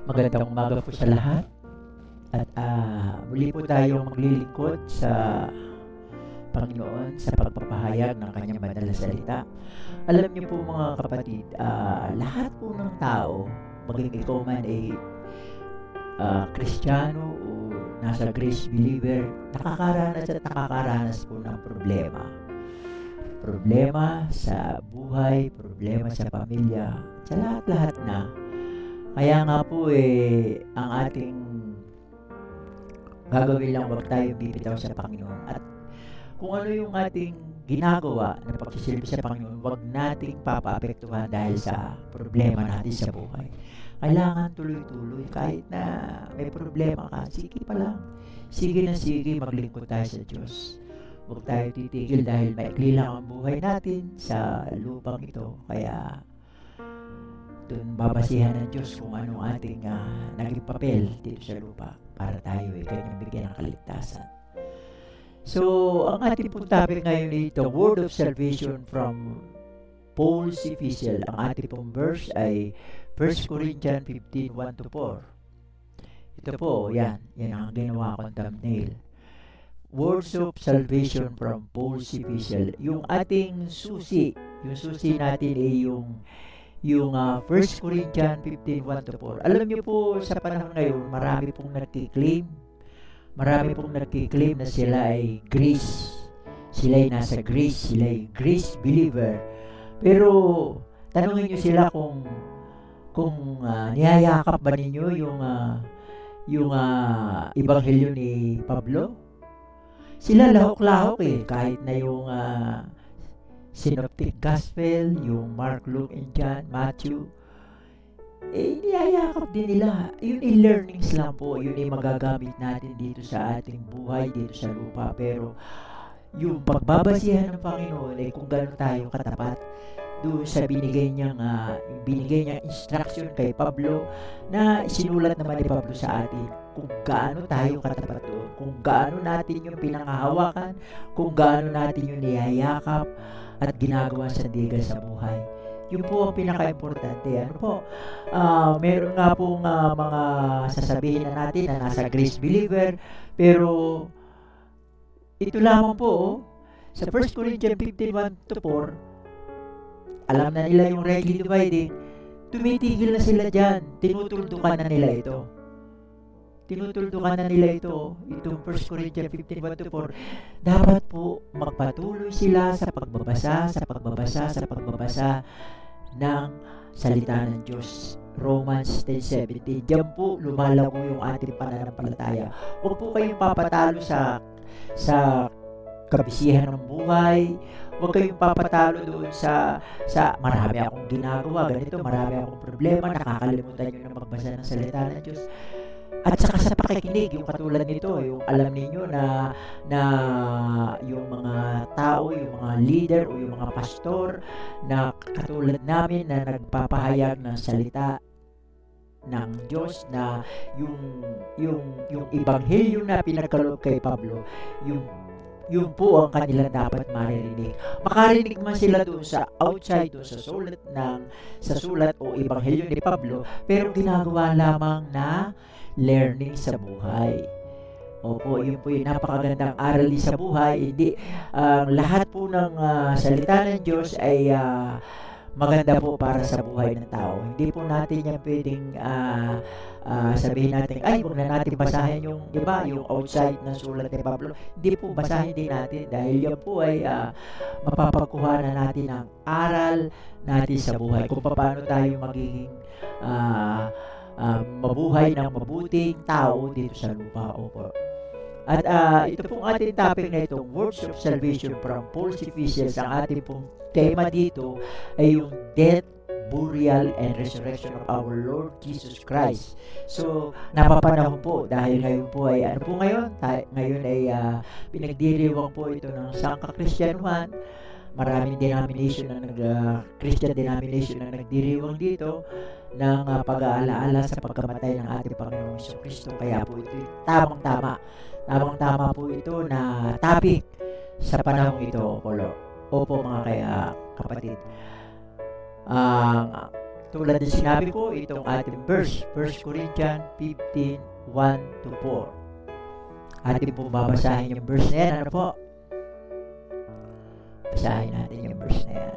Magandang umaga po sa lahat at muli po tayong maglilingkod sa Panginoon sa pagpapahayag ng kanyang banal na salita. Alam niyo po mga kapatid, lahat po ng tao, maging ikaw man ay Kristiyano o nasa grace believer, nakakaranas po ng problema. Problema sa buhay, problema sa pamilya, sa lahat-lahat na. Kaya nga po ang ating gagawin lang, wag tayo bibitaw sa Panginoon. At kung ano yung ating ginagawa na pagsisilbi sa Panginoon, wag nating papaapektuhan dahil sa problema natin sa buhay. Kailangan tuloy-tuloy. Kahit na may problema ka, sige pa lang. Sige na sige, maglingkod tayo sa Diyos. Huwag tayo titigil dahil maikli lang ang buhay natin sa lupang ito. Kaya doon babasihan ng Diyos kung anong ating naging papel dito sa lupa para tayo kanyang bigyan ng kaligtasan. So, ang ating pong topic ngayon ito, Word of Salvation from Paul's Epistle. Ang ating pong verse ay 1 Corinthians 15, 1-4. Ito po, yan ang ginawa kong thumbnail. Words of Salvation from Paul's Epistle. Yung ating susi natin ay yung 1 Corinthians 15, 1-4. Alam niyo po, sa panahon ngayon, marami pong nagkiklaim na sila ay grace. Sila ay nasa grace. Sila ay grace believer. Pero, tanungin niyo sila kung niyayakap ba ninyo yung ebanghelyo ni Pablo? Sila lahok-lahok kahit na yung Synoptic Gospel, yung Mark, Luke, and John, Matthew, niyayakap din nila. Yun learnings lang po. Yun magagamit natin dito sa ating buhay, dito sa lupa. Pero yung pagbabasihan ng Panginoon kung gano'n tayo katapat doon sa binigay niyang instruction kay Pablo, na sinulat naman ni Pablo sa atin kung gaano tayo katapat doon, kung gaano natin yung pinangahawakan, kung gaano natin yung niyayakap at ginagawa sandigan sa buhay. Yun po ang pinaka-importante. Meron nga pong mga sasabihin na natin na nasa grace believer, pero ito lamang po, sa 1 Corinthians 15, 1-4, alam na nila yung rightly dividing, tumitigil na sila dyan, tinutuldukan na nila ito. Itong 1 Corinthians 15, 1-4, dapat po magpatuloy sila sa pagbabasa ng salita ng Diyos. Romans 10:17. Diyan po lumalago yung ating pananampalataya. Huwag po kayong papatalo sa kabisihan ng buhay. Huwag kayong papatalo doon sa marami akong ginagawa, ganito, marami akong problema, nakakalimutan nyo na magbasa ng salita ng Diyos. At saka sa pakikinig, yung katulad nito, yung alam niyo na yung mga tao, yung mga leader o yung mga pastor na katulad namin na nagpapahayag ng salita ng Diyos, na yung ebanghelyo na pinagkaloob kay Pablo, yun po ang kanilang dapat maririnig. Makarinig man sila doon sa outside, doon sa sulat o ebanghelyo ni Pablo, pero ginagawa lamang na learning sa buhay. Opo, yun po yung napakagandang aral sa buhay. Hindi, lahat po ng salita ng Diyos ay maganda po para sa buhay ng tao. Hindi po natin yan pwedeng sabihin natin, huwag na natin basahin yung, di ba, yung outside ng sulat ni Pablo. Hindi po, basahin din natin dahil yan po ay mapapagkuha na natin ang aral natin sa buhay. Kung paano tayo magiging mabuhay ng mabuting tao dito sa lupa. Opo. At ito pong ating topic na itong Words of Salvation from Paul's Epistles. Ang ating pong tema dito ay yung death, burial, and resurrection of our Lord Jesus Christ. So, napapanahon po dahil ngayon po ay ngayon ay pinagdiriwang po ito ng sangkakristyanuhan. Maraming denomination Christian denomination na nagdiriwang dito ng pag-aalaala sa pagkamatay ng ating Panginoong Jesucristo. Kaya po ito tamang-tama po ito na topic sa panahong ito, Opo mga kapatid. Tulad ng sinabi ko, itong ating verse, 1 Corinthians 15, 1-4. Ating po babasahin yung verse na yan. Ano po? Basahin natin yung verse na yan.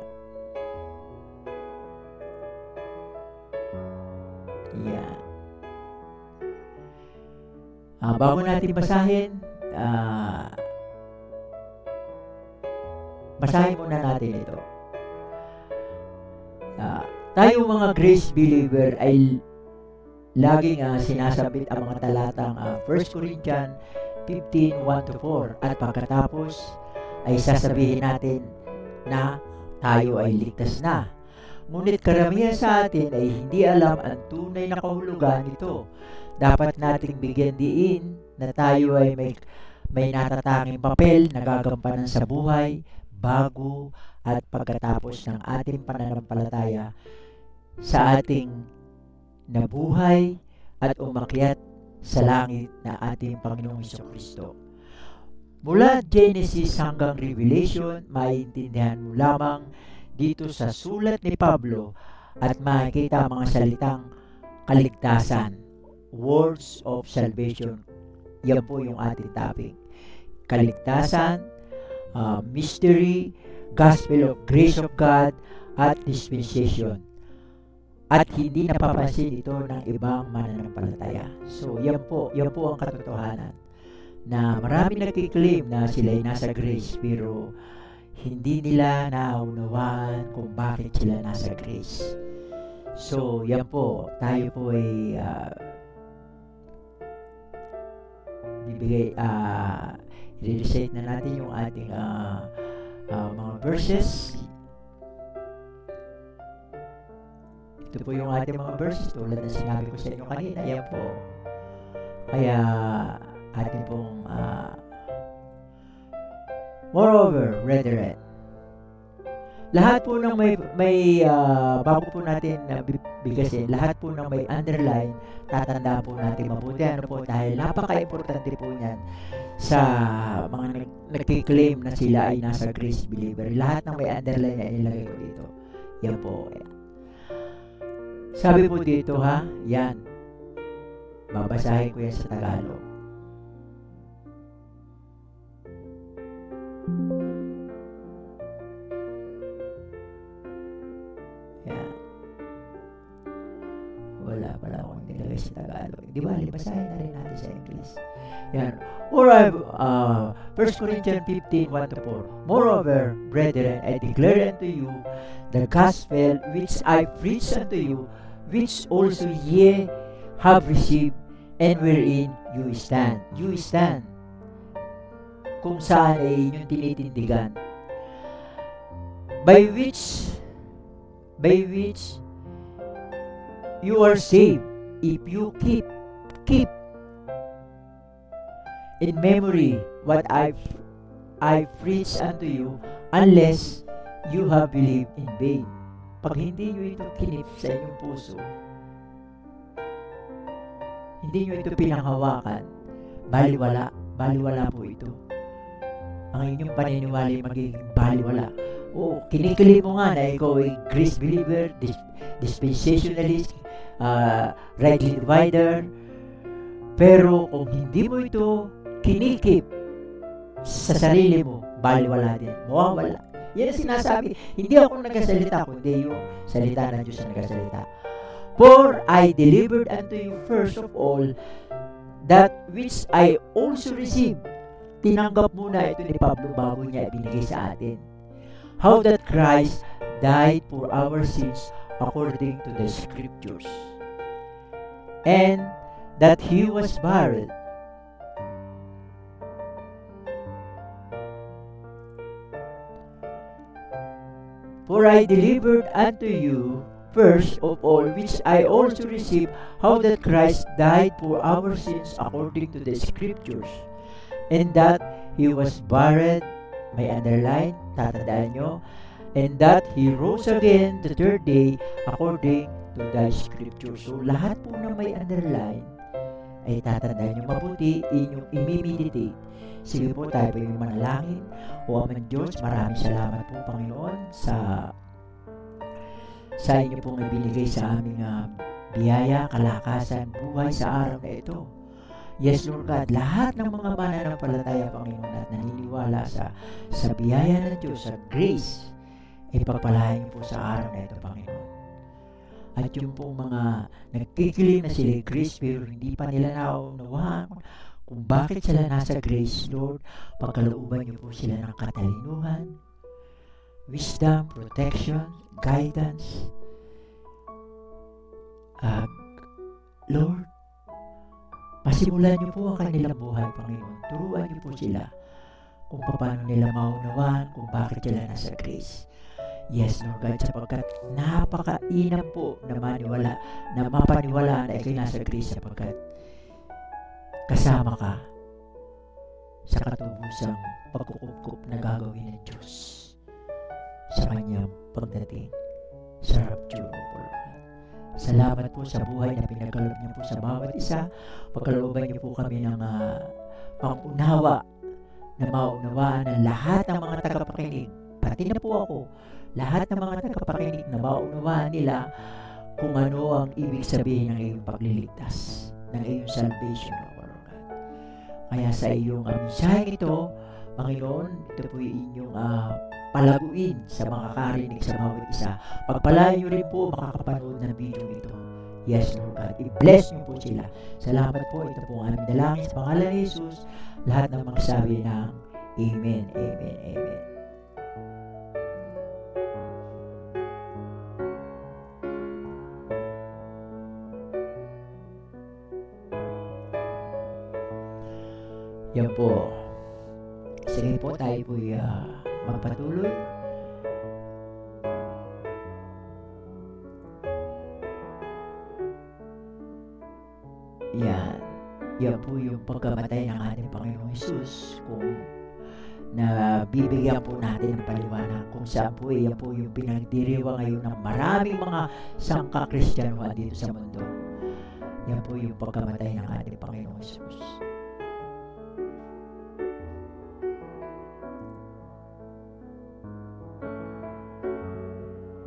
Yan. Bago natin basahin, basahin muna natin ito. Tayo mga grace believer ay laging sinasabit ang mga talatang 1 Corinthians 15, 1-4 at pagkatapos ay sasabihin natin na tayo ay ligtas na. Ngunit karamihan sa atin ay hindi alam ang tunay na kahulugan nito. Dapat nating bigyan diin na tayo ay may natatanging papel na gagampanan sa buhay, bago at pagkatapos ng ating pananampalataya sa ating nabuhay at umakyat sa langit na ating Panginoong Jesucristo. Mula Genesis hanggang Revelation, maiintindihan mo lamang dito sa sulat ni Pablo at makikita ang mga salitang kaligtasan, words of salvation. Yan po yung ating topic. Kaligtasan, mystery, gospel of grace of God, at dispensation. At hindi napapansin ito ng ibang mananampalataya. So, yan po ang katotohanan. Na marami nagkiklaim na sila ay nasa grace, pero hindi nila naunawaan kung bakit sila nasa grace. So, yan po. Tayo po ay i-recite na natin yung ating mga verses. Ito po yung ating mga verses tulad na sinabi ko sa inyo kanina. Yan po. Kaya atin pong moreover, brethren, lahat po ng may bago po natin bigasin, lahat po ng may underline, tatandaan po natin mabuti. Ano po, dahil napaka-importante po niyan sa mga nagkiklaim na sila ay nasa grace believer. Lahat ng may underline na ilagay ko dito. Yan po. Sabi po dito yan. Babasahin ko yan sa Tagalog. Yan. Wala pala akong nilagay sa Tagalog. Di ba, basahin na rin natin sa English. Yan. Moreover, 1 Corinthians 15, 1-4. Moreover, brethren, I declare unto you the gospel which I preach unto you, which also ye have received, and wherein you stand. You stand. Kung saan ay inyong tinitindigan. By which you are saved, if you keep in memory what I preach unto you, unless you have believed in vain. Pag hindi nyo ito kinip sa inyong puso, hindi nyo ito pinanghawakan, baliwala po ito. Ang inyong paniniwala ay magiging baliwala. O, kinikilip mo nga na ikaw ay grace believer, dispensationalist, rightly divider, pero kung hindi mo ito kinikip sa sarili mo, baliwala din, mawawala. Yan ang sinasabi. Hindi ako nagsasalita, kundi yung salita ng Diyos ang nagsasalita. For I delivered unto you first of all that which I also received. Tinanggap muna ito ni Pablo bago niya ibinigay sa atin. How that Christ died for our sins according to the Scriptures, and that He was buried. For I delivered unto you first of all which I also received, how that Christ died for our sins according to the Scriptures, and that He was buried, may underline, tatandaan nyo, and that He rose again the third day according to the Scriptures. So lahat po na may underline ay tatandaan nyo mabuti, inyong imimeditate. Sige po, tayo po yung manalangin. O aming Diyos, maraming salamat po, Panginoon, sa inyo pong ibinigay sa aming biyaya, kalakasan, buhay sa araw na ito. Yes, Lord God, lahat ng mga mananampalataya, Panginoon, at naniniwala sa biyaya ng Diyos, sa grace, ay pagpalain niyo po sa araw na ito, Panginoon. At yung pong mga nagkikilim na sila grace pero hindi pa nila naunawaan kung bakit sila nasa grace, Lord, pagkalooban niyo po sila ng katalinuhan, wisdom, protection, guidance. Lord, pasimulan niyo po ang kanilang buhay, Panginoon. Turuan niyo po sila kung paano nila maunawaan kung bakit sila nasa grace. Yes, Lord God, sapagkat napakainam po na mapaniwala na ikay nasa grace sapagkat kasama ka sa katubusang pagkukup na gagawin ng Diyos sa kanyang pagdating sa rapture, Lord. Salamat po sa buhay na pinagkaloob niyo po sa bawat isa. Pagkalooban niyo po kami ng pangunawa na maunawaan ng lahat ng mga tagapakinig, pati na po ako, lahat ng mga tagapakinig na maunawaan nila kung ano ang ibig sabihin ng iyong pagliligtas, ng iyong salvation, Lord God. Kaya sa iyong mensahe ito, Panginoon, ito po yung inyong palaguin sa mga karinig sa bawat isa. Pagpalain niyo rin po makakapanood ng video ito. Yes, Lord God. I-bless niyo po sila. Salamat po. Ito po ang aming dalangin sa pangalan ni Jesus. Lahat ng magsabi ng Amen, Amen, Amen. Yan po. Sige po, tayo po magpatuloy. Yan po yung pagkamatay ng ating Panginoong Jesus, kung nabibigyan po natin ng paliwanag kung saan po yan po yung pinagdiriwang ngayon ng maraming mga sangka-Kristyanuhan dito sa mundo. Yan po yung pagkamatay ng ating Panginoong Jesus.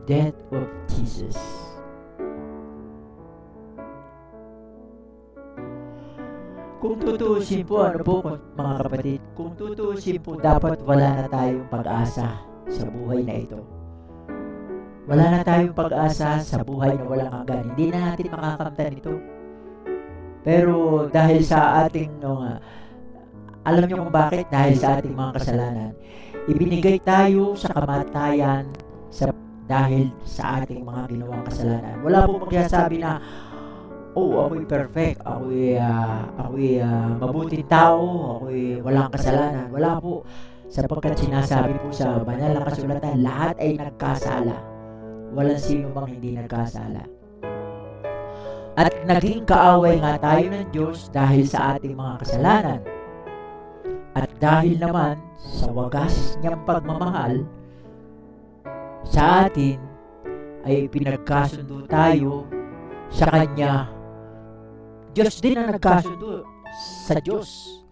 Death of Jesus. Kung tutuusin po, mga kapatid, kung tutuusin po, dapat wala na tayong pag-asa sa buhay na ito. Wala na tayong pag-asa sa buhay na walang hanggan. Hindi na natin makakamtan ito. Pero dahil sa ating, alam niyo kung bakit? Dahil sa ating mga kasalanan, ibinigay tayo sa kamatayan dahil sa ating mga ginawang kasalanan. Wala po magsasabi na, ako'y perfect, ako'y mabuting tao, ako'y walang kasalanan. Wala po, sapagkat sinasabi po sa banal na kasulatan, lahat ay nagkasala. Walang sino bang hindi nagkasala. At naging kaaway nga tayo ng Diyos dahil sa ating mga kasalanan. At dahil naman sa wagas niyang pagmamahal sa atin, ay pinagkasundo tayo sa Kanya. Diyos din ang nagkasundo sa Diyos.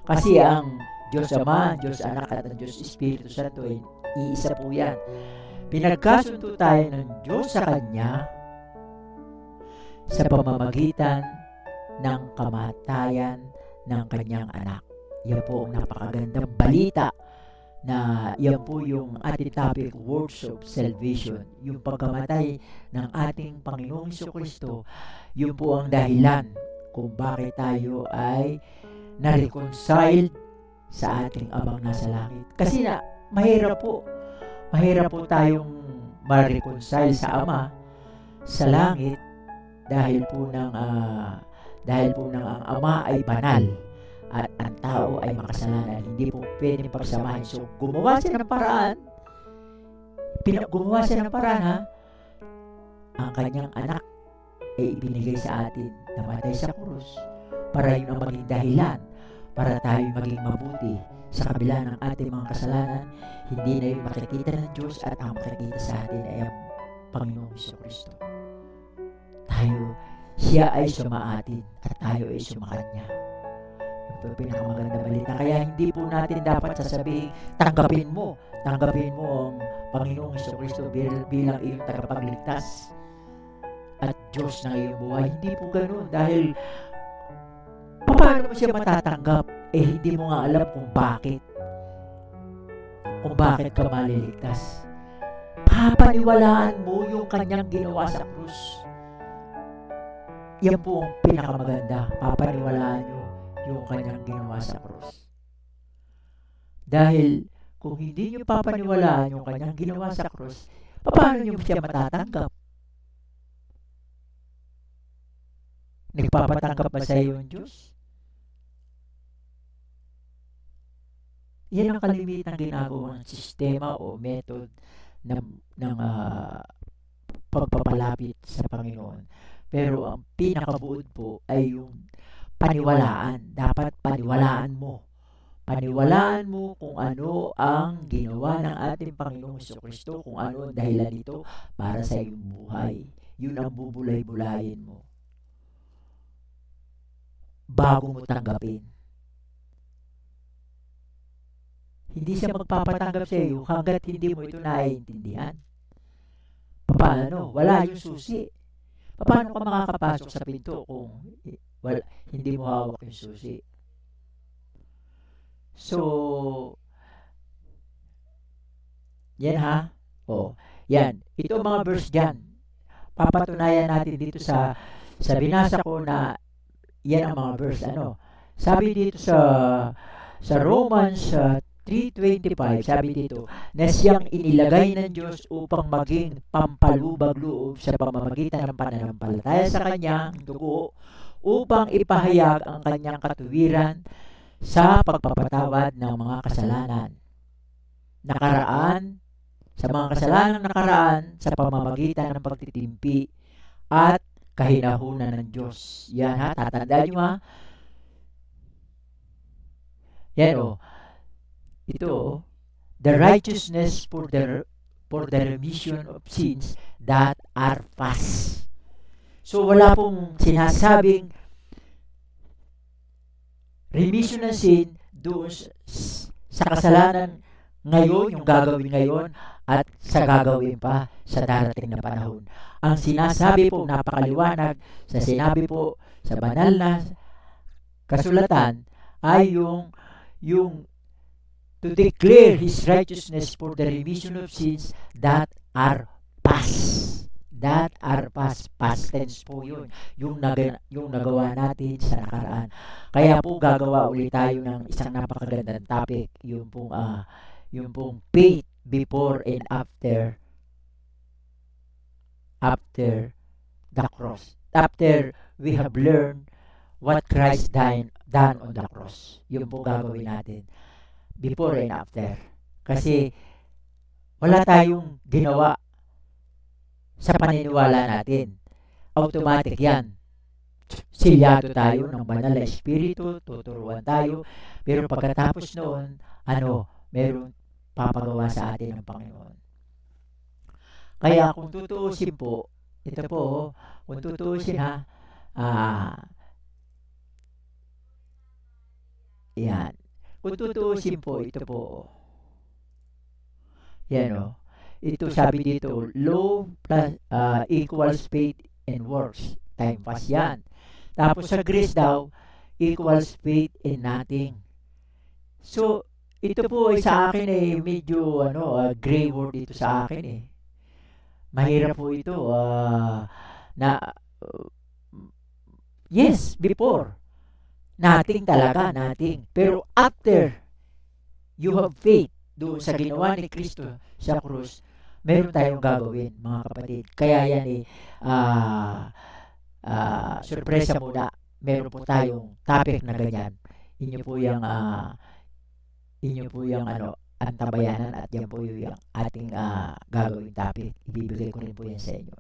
Kasi ang Diyos Ama, Diyos Anak at ang Diyos Espiritu Santo ay iisa po yan. Pinagkasundo tayo ng Diyos sa Kanya sa pamamagitan ng kamatayan ng Kanyang anak. Yan po ang napakagandang balita na yan po yung ating topic, words of salvation. Yung pagkamatay ng ating Panginoong Jesucristo, yun po ang dahilan kung bakit tayo ay na-reconciled sa ating Amang nasa langit. Kasi mahirap po tayong ma-reconcile sa Ama sa langit dahil po ng ang Ama ay banal at ang tao ay makasalanan. Hindi po pwedeng pagsamahin. So, gumawa siya ng paraan. Ang Kanyang anak ay ibinigay sa atin, namatay sa krus, para yun ang maging dahilan para tayo maging mabuti sa kabila ng ating mga kasalanan. Hindi na yung makikita ng Diyos, at ang makikita sa atin ay ang Panginoong Jesucristo. Siya ay sumaatin at tayo ay sumakanya. Ito ang pinakamaganda balita. Kaya hindi po natin dapat sasabihin, tanggapin mo ang Panginoong Jesucristo bilang iyong tagapagligtas at Diyos ng iyong buhay. Hindi po ganun, dahil paano mo siya matatanggap? Hindi mo nga alam kung bakit ka maliligtas. Papaniwalaan mo yung kanyang ginawa sa krus. Yan po ang pinakamaganda. Papaniwalaan nyo yung kanyang ginawa sa krus. Dahil kung hindi nyo papaniwalaan yung kanyang ginawa sa krus, paano nyo siya matatanggap? Nagpapatanggap ba sa iyo yung Diyos? Yan ang kalimitang ginagawang sistema o method ng pagpapalapit sa Panginoon. Pero ang pinakabuod po ay yung paniwalaan. Dapat paniwalaan mo. Paniwalaan mo kung ano ang ginawa ng ating Panginoong Jesucristo, kung ano ang dahilan nito para sa iyong buhay. Yun ang bubulay-bulayin mo bago mo tanggapin. Hindi siya magpapatanggap sa iyo hanggat hindi mo ito naiintindihan. Paano? Wala yung susi. Paano ka makakapasok sa pinto kung hindi mo hawak yung susi? So, yan ha. Yan. Ito mga verse dyan. Papatunayan natin dito sa binasa ko na yan ang mga verse. Sabi dito sa Romans 3:25, sabi dito, na siyang inilagay ng Diyos upang maging pampalubag-loob sa pamamagitan ng pananampalataya sa kanyang dugo, upang ipahayag ang kanyang katuwiran sa pagpapatawad ng mga kasalanan nakaraan sa pamamagitan ng pagtitimpi at kahinahunan ng Diyos. Yan ha, tatandaan nyo ha. Yan ito, the righteousness for the remission of sins that are past. So wala pong sinasabing remission ng sin doon sa kasalanan ngayon, yung gagawin ngayon, at sa gagawin pa sa darating na panahon. Ang sinasabi po, napakaliwanag, sa sinabi po sa banal na kasulatan ay yung to declare His righteousness for the remission of sins that are past. That are past. Past tense po yun. Yung nagawa natin sa nakaraan. Kaya po gagawa ulit tayo ng isang napakagandang topic. Yung pong faith before and after the cross. After we have learned what Christ done on the cross. Yung po gagawin natin. Before and after. Kasi wala tayong ginawa sa paniniwala natin. Automatic yan. Silyado tayo ng banal na espiritu, tuturuan tayo. Pero pagkatapos noon, meron papagawa sa atin ng Panginoon. Kaya kung tutuusin po, ito po, kung tutuusin ha, yan. Kung tutuusin po, ito po. Yan ito sabi dito, law plus equals faith and works. Time pass yan. Tapos sa grace daw, equals faith and nothing. So, ito po ay sa akin medyo gray word ito sa akin Mahirap po ito yes, before. Nothing talaga, nothing. Pero after you have faith doon sa ginawa ni Kristo sa krus, meron tayong gagawin, mga kapatid. Kaya yan surpresa muna. Meron po tayong topic na ganyan. Inyo po yung antabayanan at yan po yung ating gagawin topic. Ibibigay ko rin po yan sa inyo.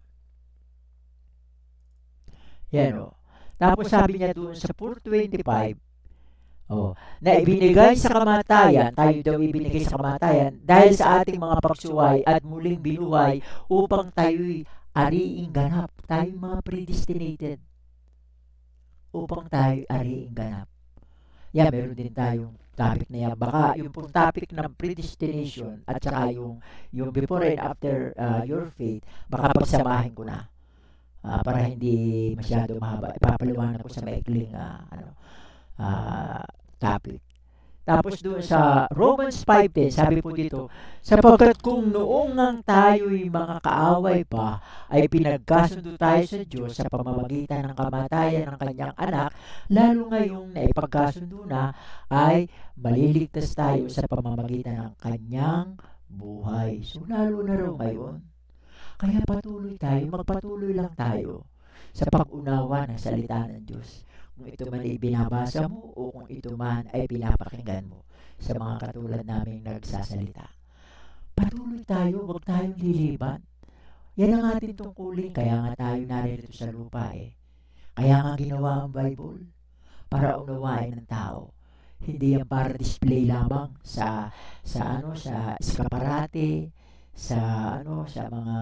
Yan Tapos sabi niya doon sa 4:25, na ibinigay sa kamatayan, tayo daw ibinigay sa kamatayan dahil sa ating mga pagsuway at muling binuhay upang tayo'y ariing ganap. Tayo mga predestinated. Upang tayo ariing ganap. Yan, meron din tayong topic na yan. Baka yung pong topic ng predestination at saka yung before and after your faith, baka pagsamahin ko na. Para hindi masyado mahaba. Ipapaliwanag ko sa maikling topic. Tapos doon sa Romans 5:10, sabi po dito, sapagkat kung noong ngang tayo'y mga kaaway pa, ay pinagkasundo tayo sa Diyos sa pamamagitan ng kamatayan ng kanyang anak, lalo ngayong naipagkasundo na, ay maliligtas tayo sa pamamagitan ng kanyang buhay. So lalo na raw ngayon. Kaya patuloy tayo, magpatuloy lang tayo sa pag-unawa ng salita ng Diyos. Kung ito man ay binabasa mo o kung ito man ay pinapakinggan mo sa mga katulad naming nagsasalita. Patuloy tayo, huwag tayong liliban. Yan ang ating tungkulin, kaya nga tayo narito sa lupa eh. Kaya nga ginawa ang Bible para unawain ng tao. Hindi yan para display lamang sa eskaparate, sa mga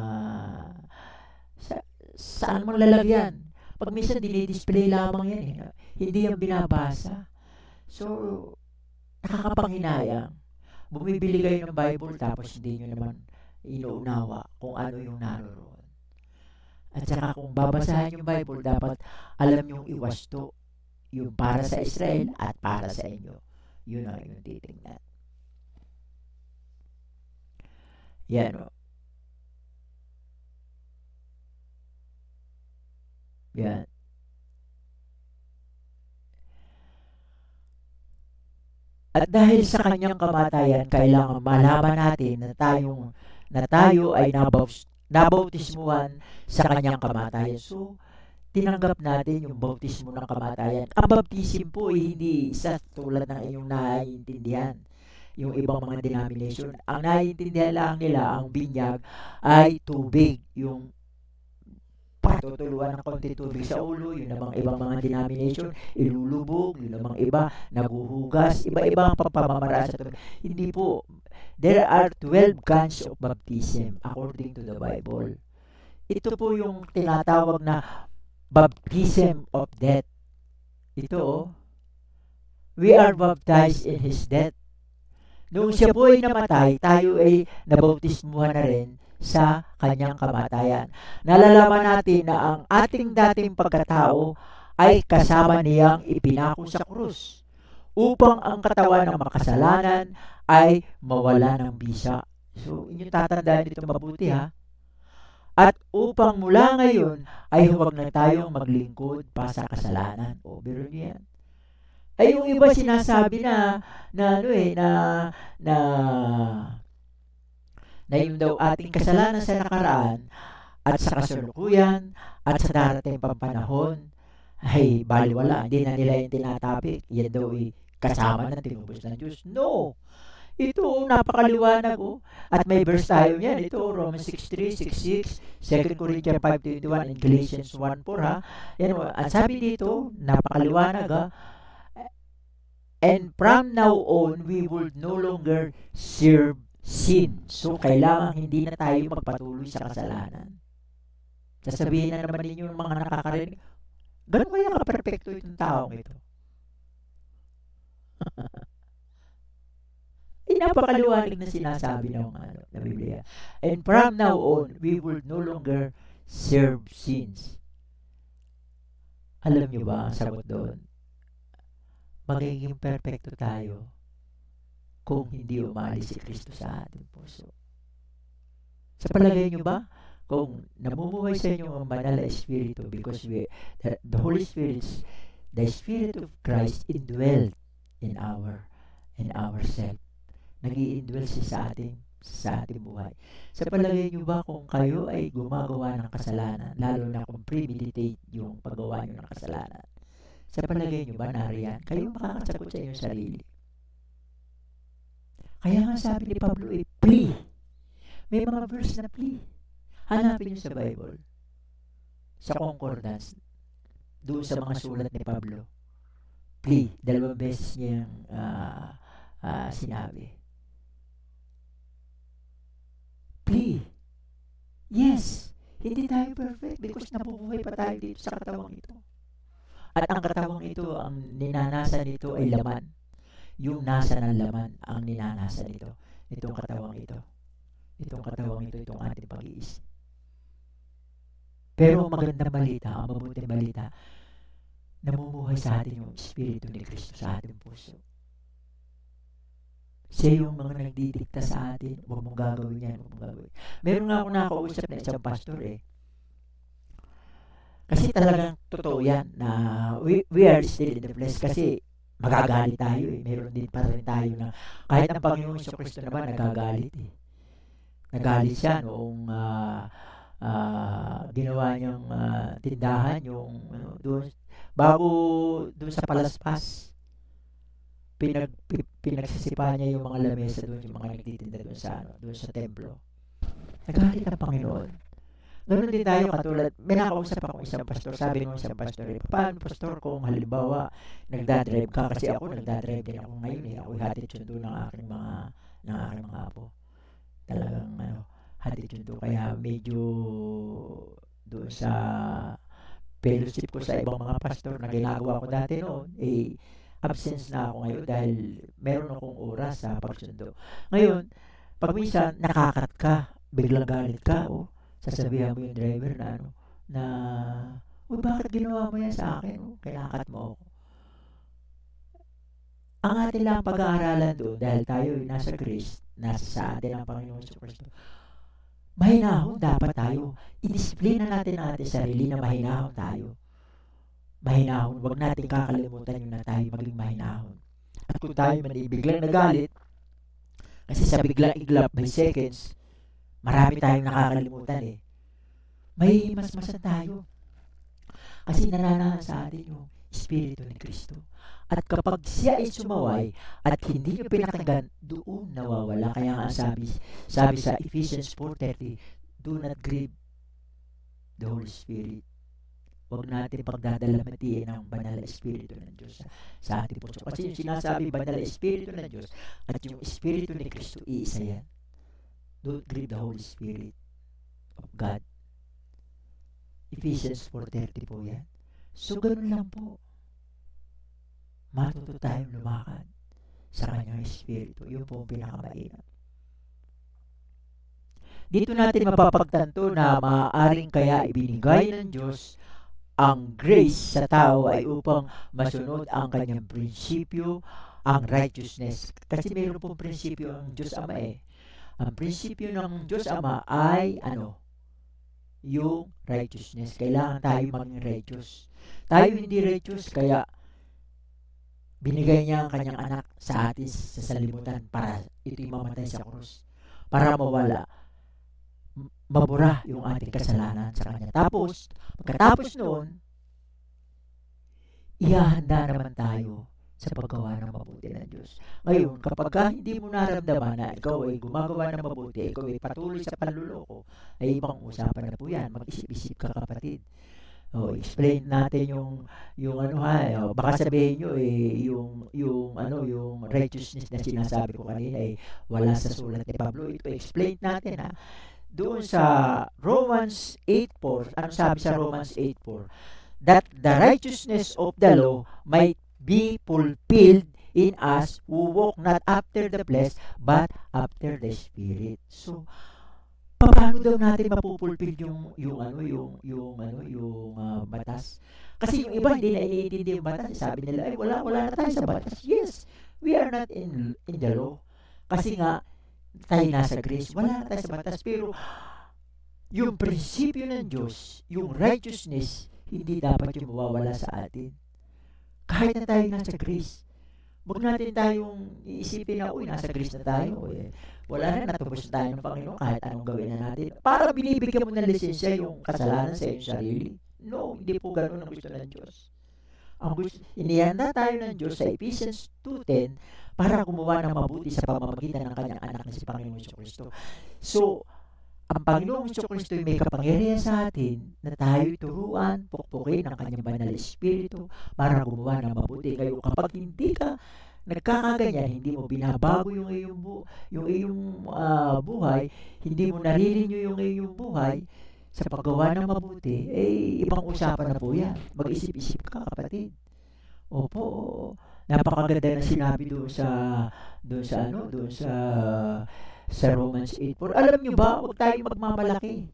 saan mo lalagyan. Pag minsan dinidisplay lamang yan eh. Hindi yan binabasa. So, nakakapanghinayang. Bumibili kayo ng Bible tapos hindi nyo naman inuunawa kung ano yung naroon. At saka kung babasahin yung Bible, dapat alam yung iwasto. Yung para sa Israel at para sa inyo. Yun ang yung titingnan. Yan o. Yan. At dahil sa kanyang kamatayan, kailangan malaman natin na tayo ay nabautismuhan sa kanyang kamatayan. So, tinanggap natin yung bautismo ng kamatayan. Ang baptism po ay hindi isa tulad ng inyong naiintindihan. Yung ibang mga denomination, ang naiintindihan lang nila, ang binyag, ay tubig. Yung patutuluan ng konti tubig sa ulo, yun namang ibang mga denomination, ilulubog, yun namang iba, naguhugas, iba-iba ang pamamaraan sa tubig. Hindi po. There are 12 kinds of baptism according to the Bible. Ito po yung tinatawag na baptism of death. Ito, we are baptized in His death. Noong siya po ay namatay, tayo ay nabautismuhan na rin sa kanyang kamatayan. Nalalaman natin na ang ating dating pagkatao ay kasama niyang ipinako sa krus upang ang katawan ng makasalanan ay mawala ng bisa. So, inyong tatandaan dito mabuti ha. At upang mula ngayon ay huwag na tayong maglingkod pa sa kasalanan. O, biro niyo yan. Ay yung iba sinasabi na na na yung daw ating kasalanan sa nakaraan at sa kasalukuyan at sa darating pang panahon ay baliwala. Hindi na nila yung tinatapik. Yan daw ay kasama ng tinubos ng Diyos. No! Ito, napakaliwanag At may verse tayo niyan. Ito, Romans 6:3, 6:6, 2 Corinthians 5:21, and Galatians 1:4 ha. Yan, ang sabi dito, napakaliwanag ha. And from now on, we will no longer serve sin. So, kailangan hindi na tayo magpatuloy sa kasalanan. Sasabihin na naman ninyo ng mga nakakarinig, ganun kaya ka-perfecto itong taong ito? Napakaliwanag na sinasabi ng na Biblia. And from now on, we will no longer serve sins. Alam nyo ba ang sagot doon? Magiging perfecto tayo kung hindi umalis si Kristo sa ating puso. Sa palagay nyo ba, kung namumuhay sa inyo ang banal na Espiritu, because the Holy Spirit, the Spirit of Christ indwelt in ourself. Nag-i-indwell siya sa ating buhay. Sa palagay nyo ba kung kayo ay gumagawa ng kasalanan, lalo na kung premeditate yung paggawa nyo ng kasalanan, sa palagay nyo ba nariyan, kayo makakasagot sa inyong sarili? Kaya nga sabi ni Pablo plea. May mga verse na plea. Hanapin nyo sa Bible, sa concordance, doon sa mga sulat ni Pablo. Plea. 2 beses niyang sinabi. Plea. Yes, hindi tayo perfect because nabubuhay pa tayo dito sa katawang ito. At ang katawang ito, ang ninanasa nito ay laman. Yung nasa ng laman ang ninanasa nito. Itong katawang ito. Itong katawang ito, itong ating pag-iisip. Pero ang magandang balita, ang mabuting balita, namumuhay sa atin yung Espiritu ni Kristo sa ating puso. Siya yung mga nagdidikta sa atin, huwag mong gagawin yan, huwag mong gagawin. Meron nga ako nakausap na isang pastor Kasi talagang totoo yan na we are still in the flesh kasi magagalit tayo Meron din pa rin tayo na kahit ang Panginoong Kristo naman nagagalit Nagalit siya noong ginawa niyang tindahan yung doon bago doon sa palaspas pinagsisipa niya yung mga lamesa doon, yung mga nagtitinda doon sa templo. Nagalit ang Panginoon. Ganun din tayo katulad, may nakausap ako isang pastor, sabi ng isang pastor, paano pastor kung halimbawa nagdadrive ka, kasi ako nagdadrive din ako ngayon ako hatid sundo ng aking mga apo. Talagang hatid sundo, kaya medyo doon sa fellowship ko sa ibang mga pastor na ginagawa ko dati noon, absence na ako ngayon dahil meron akong oras sa pagsundo. Ngayon, pag minsan nakakat ka, biglang galit ka, sasabihan mo yung driver na bakit ginawa mo yan sa akin? Kinakat mo ako. Ang atin lang pag-aaralan doon, dahil tayo nasa grace, nasa sa atin ang Panginoon Kristo, mahinahon dapat tayo. I-disiplina natin sarili na mahinahon tayo. Mahinahon, huwag natin kakalimutan yung na tayo maging mahinahon. At kung tayo biglang nagalit, kasi sa biglang iglap by seconds, marami tayong nakakalimutan May mas-masan tayo. Kasi nananahan sa atin yung Espiritu ni Kristo. At kapag siya ay sumaway at hindi nyo pinakinggan, doon nawawala. Kaya nga sabi sa Ephesians 4:30, do not grieve the Holy Spirit. Huwag natin pagdadalamatiin ang banal na Espiritu ng Diyos sa ating puso. Kasi yung sinasabi banal na Espiritu ng Diyos at yung Espiritu ni Kristo, iisa yan. Don't grieve the Holy Spirit of God. Ephesians 4:30 po yan. So, ganun lang po. Matuto tayong lumakad sa kanyang Espiritu. Yun po ang pinakamainam. Dito natin mapapagtanto na maaaring kaya ibinigay ng Diyos ang grace sa tao ay upang masunod ang kanyang prinsipyo, ang righteousness. Kasi mayroon pong prinsipyo ang Diyos Ama Ang prinsipyo ng Diyos Ama ay yung righteousness. Kailangan tayo maging righteous. Tayo hindi righteous, kaya binigay niya ang kanyang anak sa atin sa salimutan para ito'y mamatay sa krus. Para mabura yung ating kasalanan sa kanya. Tapos, pagkatapos noon, ihahanda naman tayo sa paggawa ng mabuti ng Diyos. Ngayon, kapag hindi mo naramdaman na ikaw ay gumagawa ng mabuti, ikaw ay patuloy sa panluloko, ay ibang usapan na po yan. Mag-isip-isip ka, kapatid. Explain natin baka sabihin nyo yung righteousness na sinasabi ko kanina wala sa sulat ni Pablo. Ito explain natin doon sa Romans 8:4. Ano sabi sa Romans 8:4? That the righteousness of the law might be fulfilled in us who walk not after the flesh but after the Spirit. So, paano daw natin mapupulpil yung batas? Kasi yung iba hindi na iniintindi yung batas. Sabi nila, wala na tayo sa batas. Yes, we are not in the law. Kasi nga, tayo nasa grace. Wala na tayo sa batas. Pero, yung prinsipyo ng Diyos, yung righteousness, hindi dapat yung mawawala sa atin. Kahit na tayo nasa grace. Huwag natin tayong iisipin na, nasa grace na tayo. Wala na, natubos na tayo ng Panginoon kahit anong gawin na natin. Para binibigyan mo ng lisensya yung kasalanan sa iyong sarili. No, hindi po ganun ang gusto ng Diyos. Inihanda tayo ng Diyos sa Ephesians 2:10 para gumawa ng mabuti sa pamamagitan ng kanyang anak na si Panginoong Kristo. So, ang Panginoong Kristo ay may kapangyarihan sa atin na tayo'y turuan, pukpukin ng kanyang banal na Espiritu para gumawa ng mabuti. Ngayon, kapag hindi ka nagkakaganyan, hindi mo binabago yung iyong buhay, hindi mo narirenew yung iyong buhay, sa paggawa ng mabuti, eh, ibang usapan na po yan. Mag-isip-isip ka, kapatid. Opo, oo. Napakaganda na sinabi doon sa Romans 8:4. Alam nyo ba, huwag tayo magmamalaki.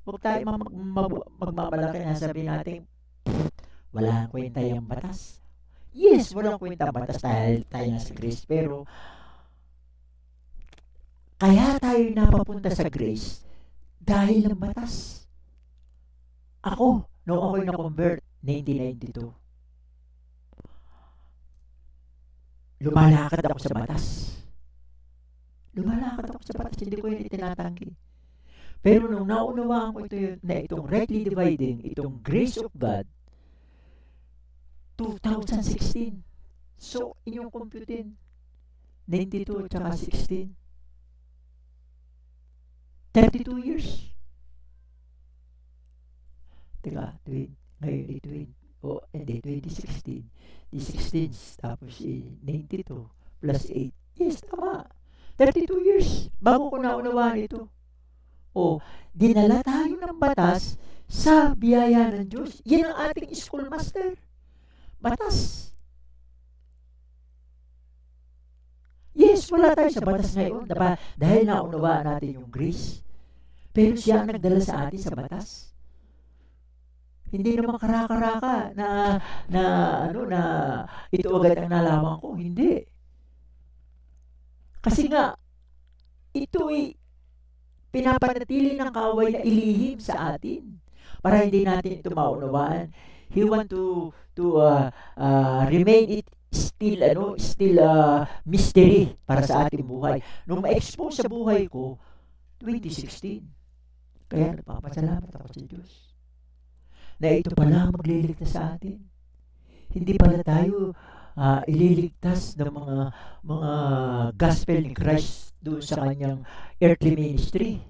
Huwag tayo magmamalaki na sabihin natin, wala nang kwenta yung batas. Yes, walang kwenta ang batas dahil tayo nasa grace. Pero, kaya tayo napapunta sa grace dahil ng batas. Ako, noong ako'y na-convert, 1992, lumalakad ako sa batas. Hindi ko yun itinatanggi. Pero nung naunawaan ko itong rightly dividing, itong grace of God, 2016. So, inyong computin, 92 at saka 16. 32 years. Teka, ngayon 2016. Di 16, tapos 92 plus 8. Yes, tama. 32 years bago ko naunawaan ito. Dinala tayo ng batas sa biyaya ng Diyos. Yan ang ating schoolmaster. Batas. Yes, wala tayo sa batas ngayon dahil naunawaan natin yung grace. Pero siya ang nagdala sa atin sa batas. Hindi naman karaka-raka na ito agad ang nalaman ko. Hindi. Kasi nga, ito'y pinapanatili ng kaaway na ilihim sa atin para hindi natin ito maunawaan. He want to remain it still mystery para sa ating buhay. Nung ma-expose sa buhay ko, 2016. Kaya nagpapasalamat ako sa Diyos na ito pala magliligtas sa atin. Hindi pala tayo ililigtas ng mga gospel ni Christ doon sa kanyang earthly ministry.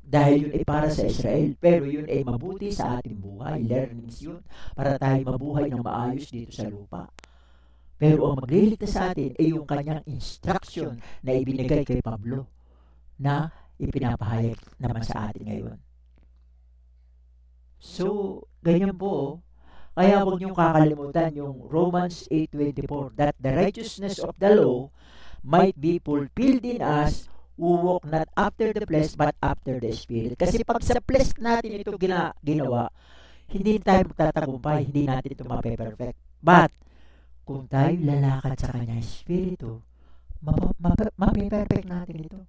Dahil yun ay para sa Israel. Pero yun ay mabuti sa ating buhay. Learnings yun para tayo mabuhay ng maayos dito sa lupa. Pero ang magliligtas sa atin ay yung kanyang instruction na ibinigay kay Pablo na ipinapahayag naman sa atin ngayon. So, ganyan po. Kaya huwag niyong kakalimutan yung Romans 8:24, that the righteousness of the law might be fulfilled in us who walk not after the flesh but after the Spirit. Kasi pag sa flesh natin ito ginawa, hindi tayo magtatagumpay, hindi natin ito mape-perfect. But, kung tayo lalakad sa kanyang Espiritu, mape-perfect natin ito.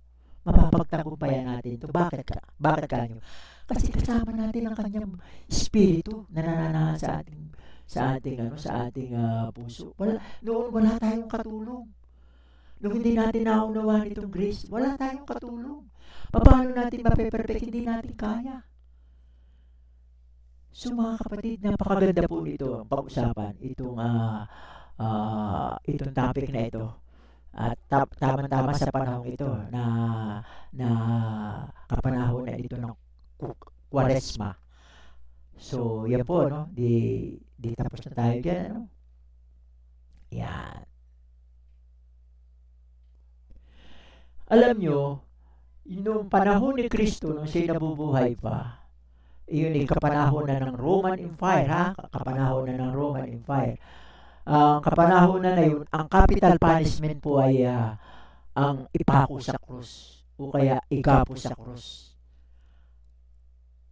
Mapapagtagumpayan natin ito. Bakit kanyo? Kasi kasama natin ang kanyang Espiritu na nananahan sa ating puso. Noon wala tayong katulong. Nung hindi natin naunawaan itong grace, wala tayong katulong. Paano natin mape-perfect? Hindi natin kaya. So mga kapatid, napakaganda po nito ang pag-usapan, itong topic na ito. At tama-tama sa panahon ito na kapanahon na ito ng Kwaresma. So, yan po, no? Di tapos na tayo dyan, ano? Yan. Alam nyo, nung panahon ni Kristo, nung siya'y nabubuhay pa, yun ay kapanahon na ng Roman Empire, ha? Kapanahon na ng Roman Empire. Ang kapanahon na yun, ang capital punishment po ay ang ipako sa krus o kaya igapo sa krus.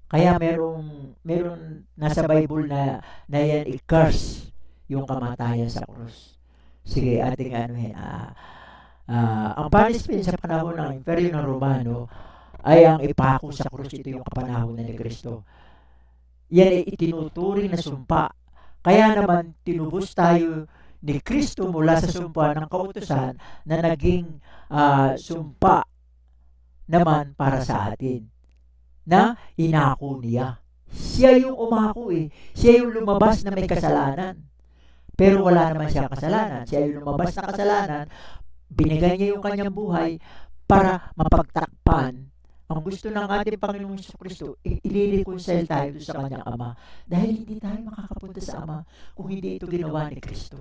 Kaya meron nasa Bible na yan i-curse yung kamatayan sa krus. Sige, ating ang punishment sa panahon ng Imperyo ng Romano ay ang ipako sa krus. Ito yung kapanahon na ni Kristo. Yan ay itinuturing na sumpa. Kaya naman tinubos tayo ni Kristo mula sa sumpa ng kautusan na naging sumpa naman para sa atin na inako niya. Siya yung umako Siya yung lumabas na may kasalanan. Pero wala naman siya kasalanan. Siya yung lumabas na kasalanan. Binigay niya yung kanyang buhay para mapagtakpan ang gusto ng ating Panginoong Jesucristo. Ilireconcile tayo sa kanyang Ama. Dahil hindi tayo makakapunta sa Ama kung hindi ito ginawa ni Kristo.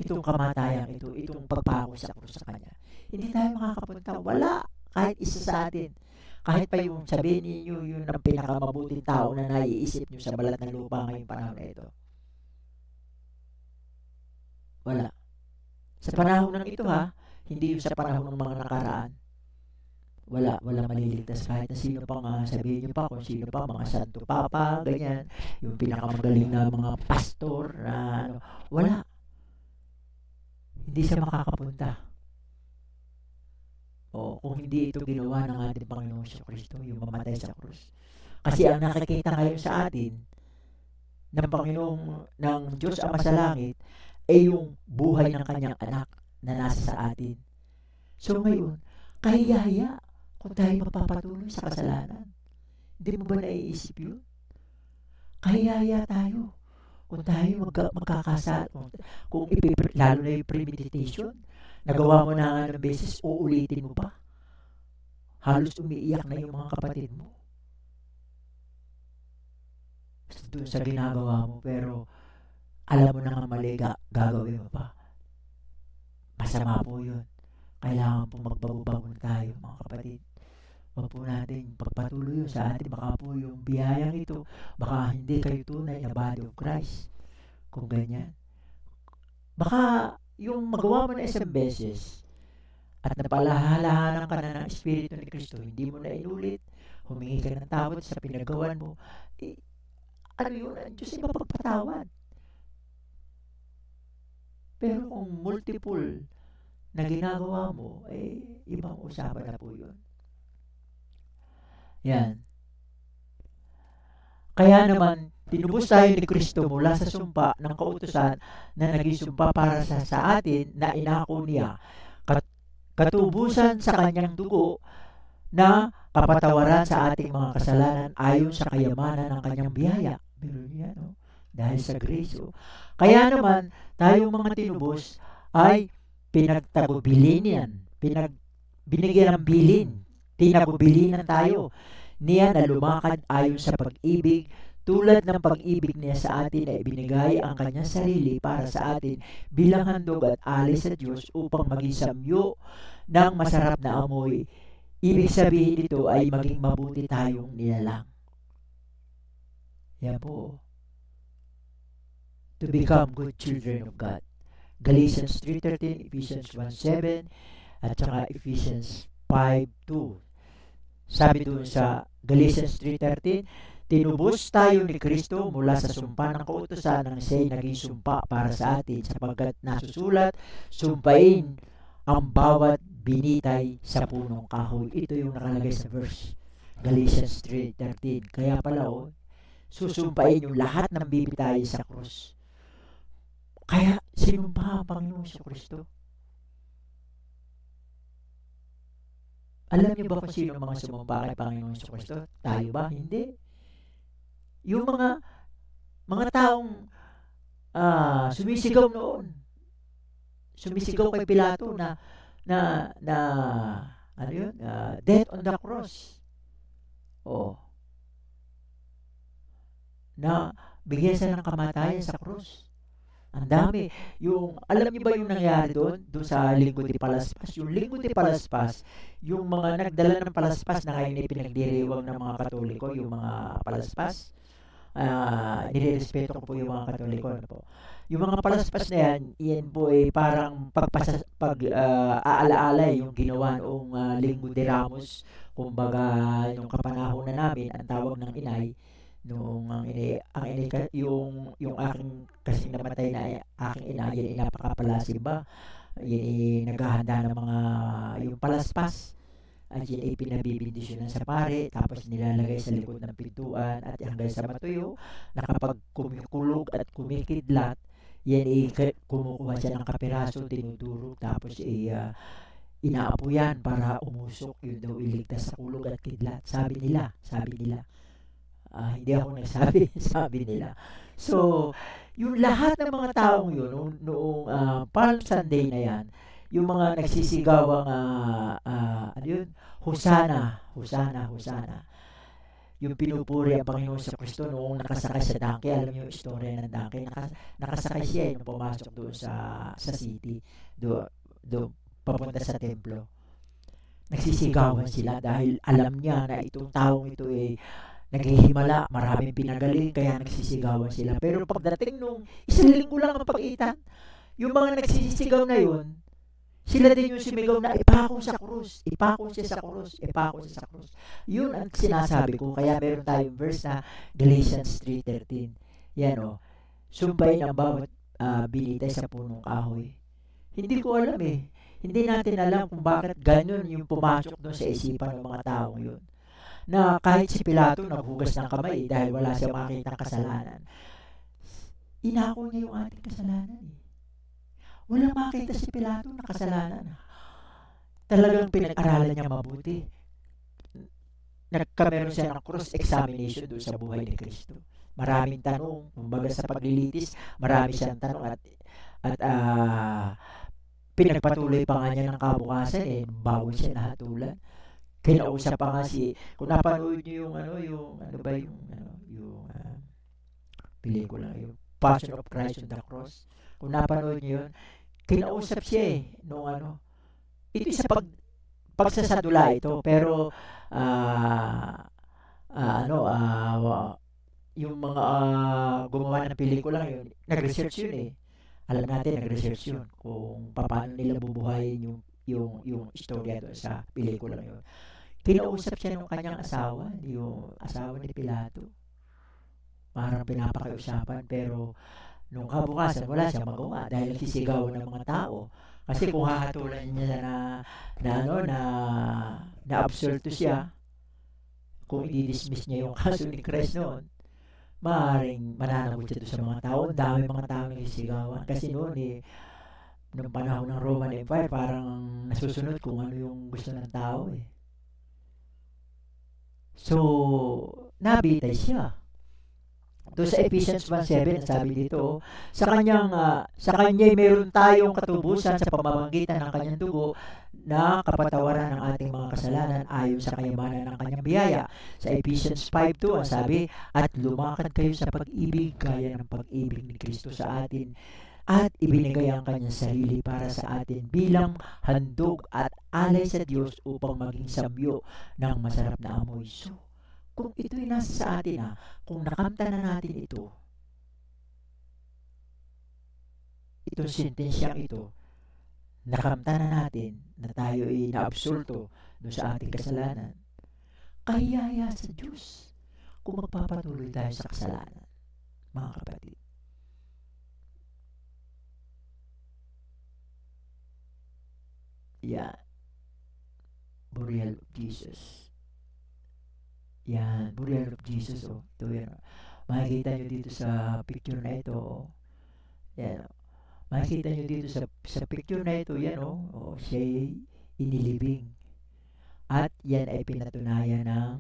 Itong kamatayan ito, itong pagpako sa krus sa kanya. Hindi tayo makakapunta. Wala kahit isa sa atin. Kahit pa yung sabihin ninyo, yun ang pinakamabuting tao na naiisip nyo sa balat ng lupa ngayong panahon na ito. Wala. Sa panahon ng ito ha, hindi yung sa panahon ng mga nakaraan. Wala maliligtas kahit na sino pa nga sabihin nyo pa kung sino pa, mga santo papa, ganyan, yung pinakamagaling na mga pastor na ano, wala. Hindi siya makakapunta. O kung hindi ito ginawa ng ating Panginoon Kristo, yung mamatay sa krus. Kasi ang nakikita ngayon sa atin ng Panginoong ng Diyos Ama sa langit ay yung buhay ng kanyang anak na nasa sa atin. So ngayon, kahiya kung tayo mapapatuloy sa kasalanan. Hindi mo ba naiisip yun? Kahiya tayo kung tayo magkakasal, kung lalo na yung premeditation, nagawa mo na nga ng beses, uulitin mo pa. Halos umiiyak na yung mga kapatid mo doon sa ginagawa mo, pero alam mo na nga mali, gagawin mo pa. Masama po yun. Kailangan pong magbago-bago tayo, mga kapatid. Huwag po natin pagpatuloy yun sa atin. Baka po yung biyayang ito, baka hindi kayo tunay na body of Christ. Kung ganyan. Baka yung magawa mo na isang beses at napalahalahanan ka na ng Espiritu ni Kristo, hindi mo na inulit, humingi ka ng tawad sa pinagawan mo, ano yun? Ang Diyos ay mapagpatawad. Pero kung multiple na ginagawa mo, ibang usapan na po yun. Yan. Kaya naman, tinubos tayo ni Kristo mula sa sumpa ng kautusan na naging sumpa para sa atin na inako niya. Katubusan sa kanyang dugo na kapatawaran sa ating mga kasalanan ayon sa kayamanan ng kanyang biyaya. Pero yan, no? Dahil sa grace. Kaya naman, tayong mga tinubos ay pinagtagubilin yan. Binigyan ng bilin. Tinagubilinan tayo niya na lumakad ayon sa pag-ibig, tulad ng pag-ibig niya sa atin na ibinigay ang kanyang sarili para sa atin bilang handog at alay sa Diyos upang maging samyo ng masarap na amoy. Ibig sabihin nito ay maging mabuti tayong nilalang. Yan po. To become good children of God. Galatians 3:13, Ephesians 1:7, at saka Ephesians 5:2. Sabi doon sa Galatians 3:13, tinubos tayo ni Kristo mula sa sumpa ng kautusan ng siya'y naging sumpa para sa atin, sapagkat nasusulat, sumpain ang bawat binitay sa punong kahoy. Ito yung nakalagay sa verse Galatians 3:13. Kaya pala susumpain yung lahat ng bibitay sa krus. Kaya sinumpa ang Panginoon sa Kristo. Alam niyo ba kung sino mga sumumpa kay Panginoon sa Kristo? Tayo ba? Hindi. Yung mga taong sumisigaw noon. Sumisigaw kay Pilato na ano yun? Death on the cross. Na bigyan siya ng kamatayan sa krus. Ang dami. Alam niyo ba yung nangyari doon sa Linggo de Palaspas? Yung Linggo de Palaspas, yung mga nagdala ng palaspas na ngayon ay pinagdiriwang ng mga Katoliko, yung mga palaspas. Nirerespeto ko po yung mga Katoliko. Ano po? Yung mga palaspas na yan po ay parang aala-alay yung ginawa noong Linggo de Ramos. Kumbaga, yung kapanahon na namin, ang tawag ng inay, yung aking kasing namatay na aking ina, yan ay napakapalasim ba, yan ay naghahanda ng mga yung palaspas at yan ay pinabibindisyonan sa pare, tapos nilalagay sa likod ng pintuan at hanggang sa matuyo na kapag kumikulog at kumikidlat, yan ay kumukuha siya ng kapiraso, tinudurog, tapos inaapo yan para umusok, yun daw iligtas sa kulog at kidlat. Sabi nila hindi ako nagsabi, sabi nila. So, yung lahat ng mga taong yun, noong Palm Sunday na yan, yung mga nagsisigawang, Hosana, Hosana, Hosana. Yung pinupuri ang Panginoon sa Kristo noong nakasakay sa dangke. Alam niyo yung istorya ng dangke. Nakasakay siya nung pumasok doon sa city, doon papunta sa templo. nagsisigawan sila dahil alam niya na itong taong ito ay naghihimala, maraming pinagaling, kaya nagsisigawan sila. Pero pagdating nung isang linggo lang ang pagitan, yung mga nagsisigaw na yun, sila din yung sumigaw na ipako sa krus, ipako siya sa krus, ipako siya sa krus. Yun ang sinasabi ko. Kaya meron tayong verse na Galatians 3:13. Yan o. Sumpain ang bawat binitay sa punong kahoy. Hindi ko alam eh. Hindi natin alam kung bakit ganun yung pumasok doon sa isipan ng mga taong yun. Na kahit si Pilato naghugas ng kamay dahil wala siyang makitang kasalanan. Inako niya yung ating kasalanan eh. Walang makita si Pilato na kasalanan. Talagang pinag-aralan niya mabuti. Nagkameron siya ng cross-examination doon sa buhay ni Kristo. Maraming tanong, kumbaga sa paglilitis, marami siyang tanong at pinagpatuloy pa nga niya ng kabukasan eh, bago siya nahatulan. Kinausap pa nga kung napanood niyo yung pelikula, yung Passion of Christ on the Cross. Kung napanood niyo yun, kinausap siya eh, ito sa pagsasadula ito, pero yung mga gumawa ng pelikula yun, nag-research yun eh. Alam natin, nag-research yun kung paano nila bubuhayin yung istorya doon sa pelikula yun. Kinausap siya ng kanyang asawa, yung asawa ni Pilato. Parang pinapakiusapan, pero nung kabukasan, wala siyang magawa dahil nagsisigawan ng mga tao. Kasi kung hahatulan niya na absulto siya, kung i-dismiss niya yung kaso ni Christ noon, maaaring mananagot siya doon sa mga tao. Ang dami mga tao nagsisigawan. Kasi noon nung panahon ng Roman Empire, parang nasusunod kung ano yung gusto ng tao eh. So, nabitay siya. Doon sa Ephesians 1:7, sabi dito, sa kanya'y meron tayong katubusan sa pamamagitan ng kanyang dugo na kapatawaran ng ating mga kasalanan ayon sa kayamanan ng kanyang biyaya. Sa Ephesians 5:2, ang sabi, at lumakad kayo sa pag-ibig gaya ng pag-ibig ni Kristo sa atin at ibinigay ang kanyang sarili para sa atin bilang handog at alay sa Diyos upang maging samyo ng masarap na amoy. So, kung ito'y nasa sa atin kung nakamta na natin itong sentensyang ito, nakamta na natin na tayo ay naabsulto doon sa ating kasalanan, kayaya sa Diyos kung magpapatuloy tayo sa kasalanan, mga kapatid. Yan. Burial of Jesus. Yan, Burial of Jesus. Ito yan. Makikita nyo dito sa picture na ito. Yan. Makikita nyo dito sa picture na ito. Yan siya'y inilibing. At yan ay pinatunayan ng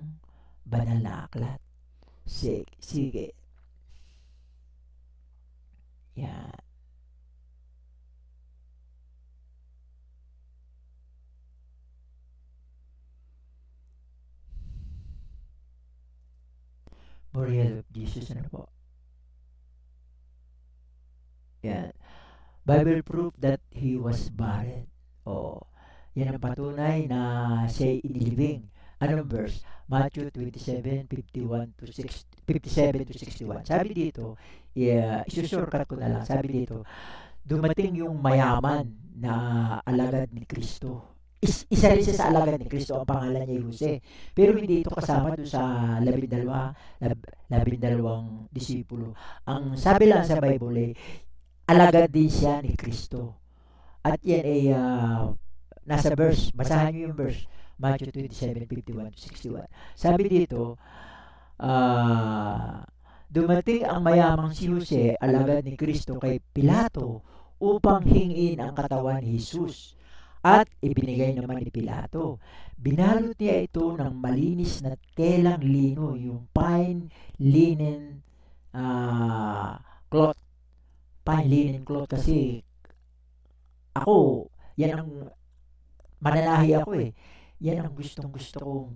banal na aklat. Sige. Yan. Burial of Jesus, po? Yan. Bible proof that he was buried. Yan ang patunay na siya'y inilibing. Anong verse? Matthew 27:51 to 57 to 61. Sabi dito, isushortcut ko na lang. Sabi dito, dumating yung mayaman na alagad ni Kristo. Isa rin siya sa alagad ni Kristo, ang pangalan niya Jose. Pero hindi ito kasama doon sa 12 disipulo. Ang sabi lang sa Bible alagad din siya ni Kristo. At yan ay nasa verse, basahan niyo yung verse, Matthew 27:51 to 61. Sabi dito, dumating ang mayamang si Jose, alagad ni Kristo, kay Pilato upang hingin ang katawan ni Jesus. At ibinigay naman ni Pilato. Binalot niya ito ng malinis na telang lino, yung fine linen cloth. Fine linen cloth kasi ako, yan ang mananahi ako Yan ang gustong-gusto kong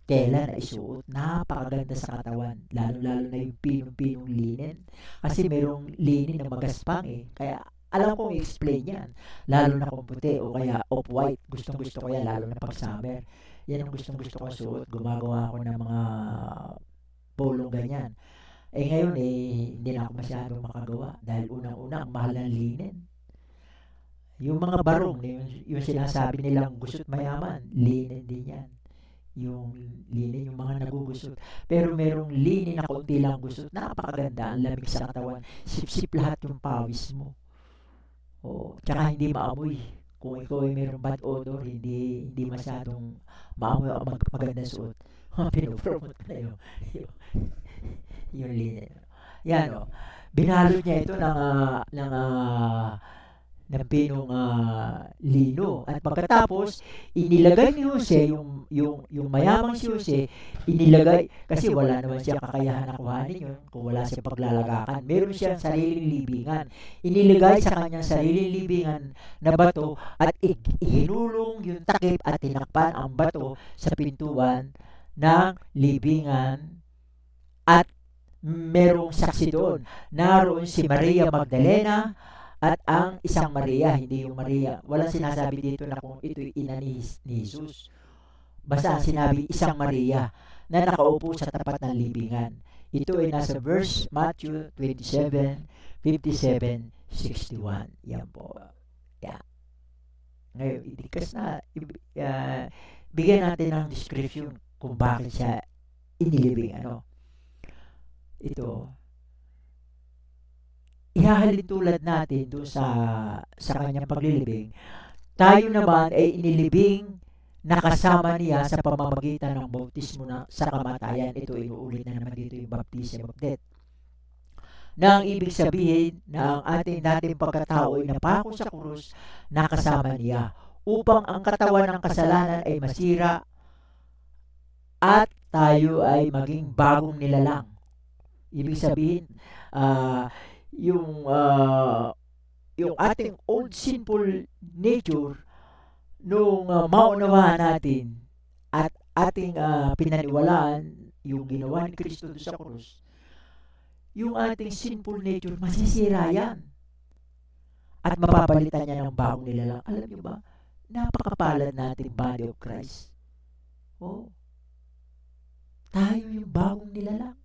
tela na isuot. Napakaganda sa katawan. Lalo-lalo na yung pinong-pinong linen. Kasi merong linen na magaspang Kaya Alam kong i-explain yan. Lalo na kung puti o kaya off-white. Gustong-gusto ko yan, lalo na pag summer. Yan ang gustong-gusto ko suot. Gumagawa ako ng mga polong ganyan. Ngayon hindi na ako masyadong makagawa. Dahil unang-una, ang mahal ng linen. Yung mga barong, yung sinasabi nilang gusot mayaman, linen din yan. Yung linen, yung mga nagugusot. Pero merong linen na konti lang gusot. Napakaganda, ang lamig sa katawan. Sip-sip lahat yung pawis mo. Tsaka hindi maamoy. Kung ikaw ay mayroong bad odor, hindi masyadong maamoy o magandang suot. Pinopromote ko na yung linen. Yan binalot niya ito ng pinong lino. At pagkatapos, inilagay ni Jose, yung mayamang si Jose, inilagay, kasi wala naman siya kakayahan na kuhanin yun, kung wala siya paglalagakan. Meron siyang sariling libingan. Inilagay sa kanyang sariling libingan na bato, at hinulong yung takip at tinakpan ang bato sa pintuan ng libingan, at merong saksi doon. Naroon si Maria Magdalena at ang isang Maria, hindi yung Maria. Walang sinasabi dito na kung ito'y ina ni Jesus. Basta sinabi isang Maria na nakaupo sa tapat ng libingan. Ito ay nasa verse Matthew 27, 57, 61. Yan po. Yeah. Ngayon, idikas na, bigyan natin ng description kung bakit siya inilibing. Ito, ihahalin tulad natin doon sa kanyang paglilibing. Tayo naman ay inilibing na kasama niya sa pamamagitan ng bautismo sa kamatayan. Ito, inuulit na naman dito yung baptism of death. Na ang ibig sabihin na ang ating dating pagkatao ay napako sa krus na kasama niya upang ang katawan ng kasalanan ay masira at tayo ay maging bagong nilalang. Ibig sabihin, yung ating old sinful nature nung maunawahan natin at ating pinaniwalaan yung ginawa ni Kristo doon sa krus, yung ating sinful nature, masisira yan. At mapapalitan niya ng bagong nilalang. Alam niyo ba, napakapalad natin body of Christ. Tayo yung bagong nilalang.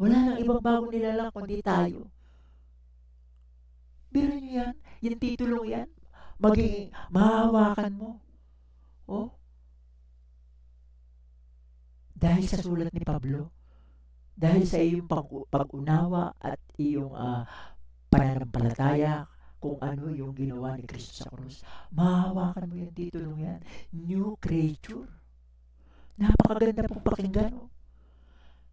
Wala nang ibang bagong nilalang kundi tayo. Biro niyo yan, yung titulong yan, magiging mahahawakan mo. Dahil sa sulat ni Pablo, dahil sa iyong pag-unawa at iyong pananampalataya kung ano yung ginawa ni Kristo sa krus, mahahawakan mo yung titulong yan. New creature. Napakaganda pong pakinggan.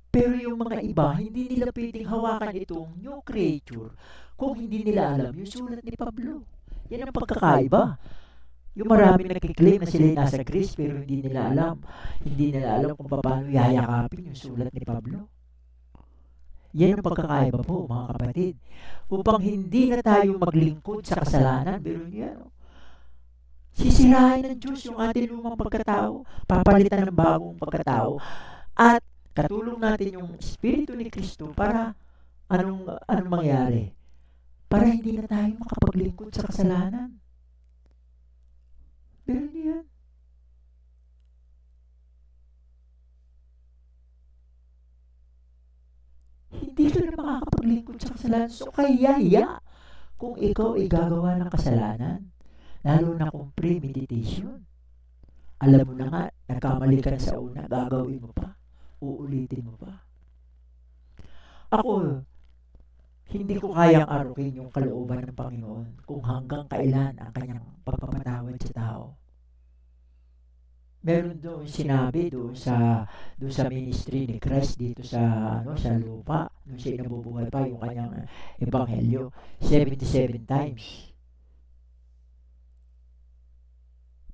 Pero yung mga iba, hindi nila pwedeng hawakan itong new creature kung hindi nila alam yung sulat ni Pablo. Yan ang pagkakaiba. Yung maraming nagkiklaim na sila nasa Greece pero hindi nila alam. Hindi nila alam kung paano yayakapin yung sulat ni Pablo. Yan ang pagkakaiba po, mga kapatid. Upang hindi na tayo maglingkod sa kasalanan, pero yan, sisirain ng Diyos yung ating lumang pagkatao, papalitan ng bagong pagkatao, at katulong natin yung Espiritu ni Kristo para anong mangyari? Para hindi na tayo makapaglingkod sa kasalanan. Pero yan. Hindi ka na makakapaglingkod sa kasalanan. So kaya kung ikaw ay gagawa ng kasalanan, lalo na kung premeditation, alam mo na nga, nagkamali ka na sa una, gagawin mo pa. Uulitin mo pa. Ako, hindi ko kayang arukin yung kalooban ng Panginoon kung hanggang kailan ang kanyang pagpapatawad sa tao. Meron doon sinabi doon sa ministry ni Christ dito sa lupa, nung siya nabubuhay pa yung kanyang ebanghelyo, 77 times.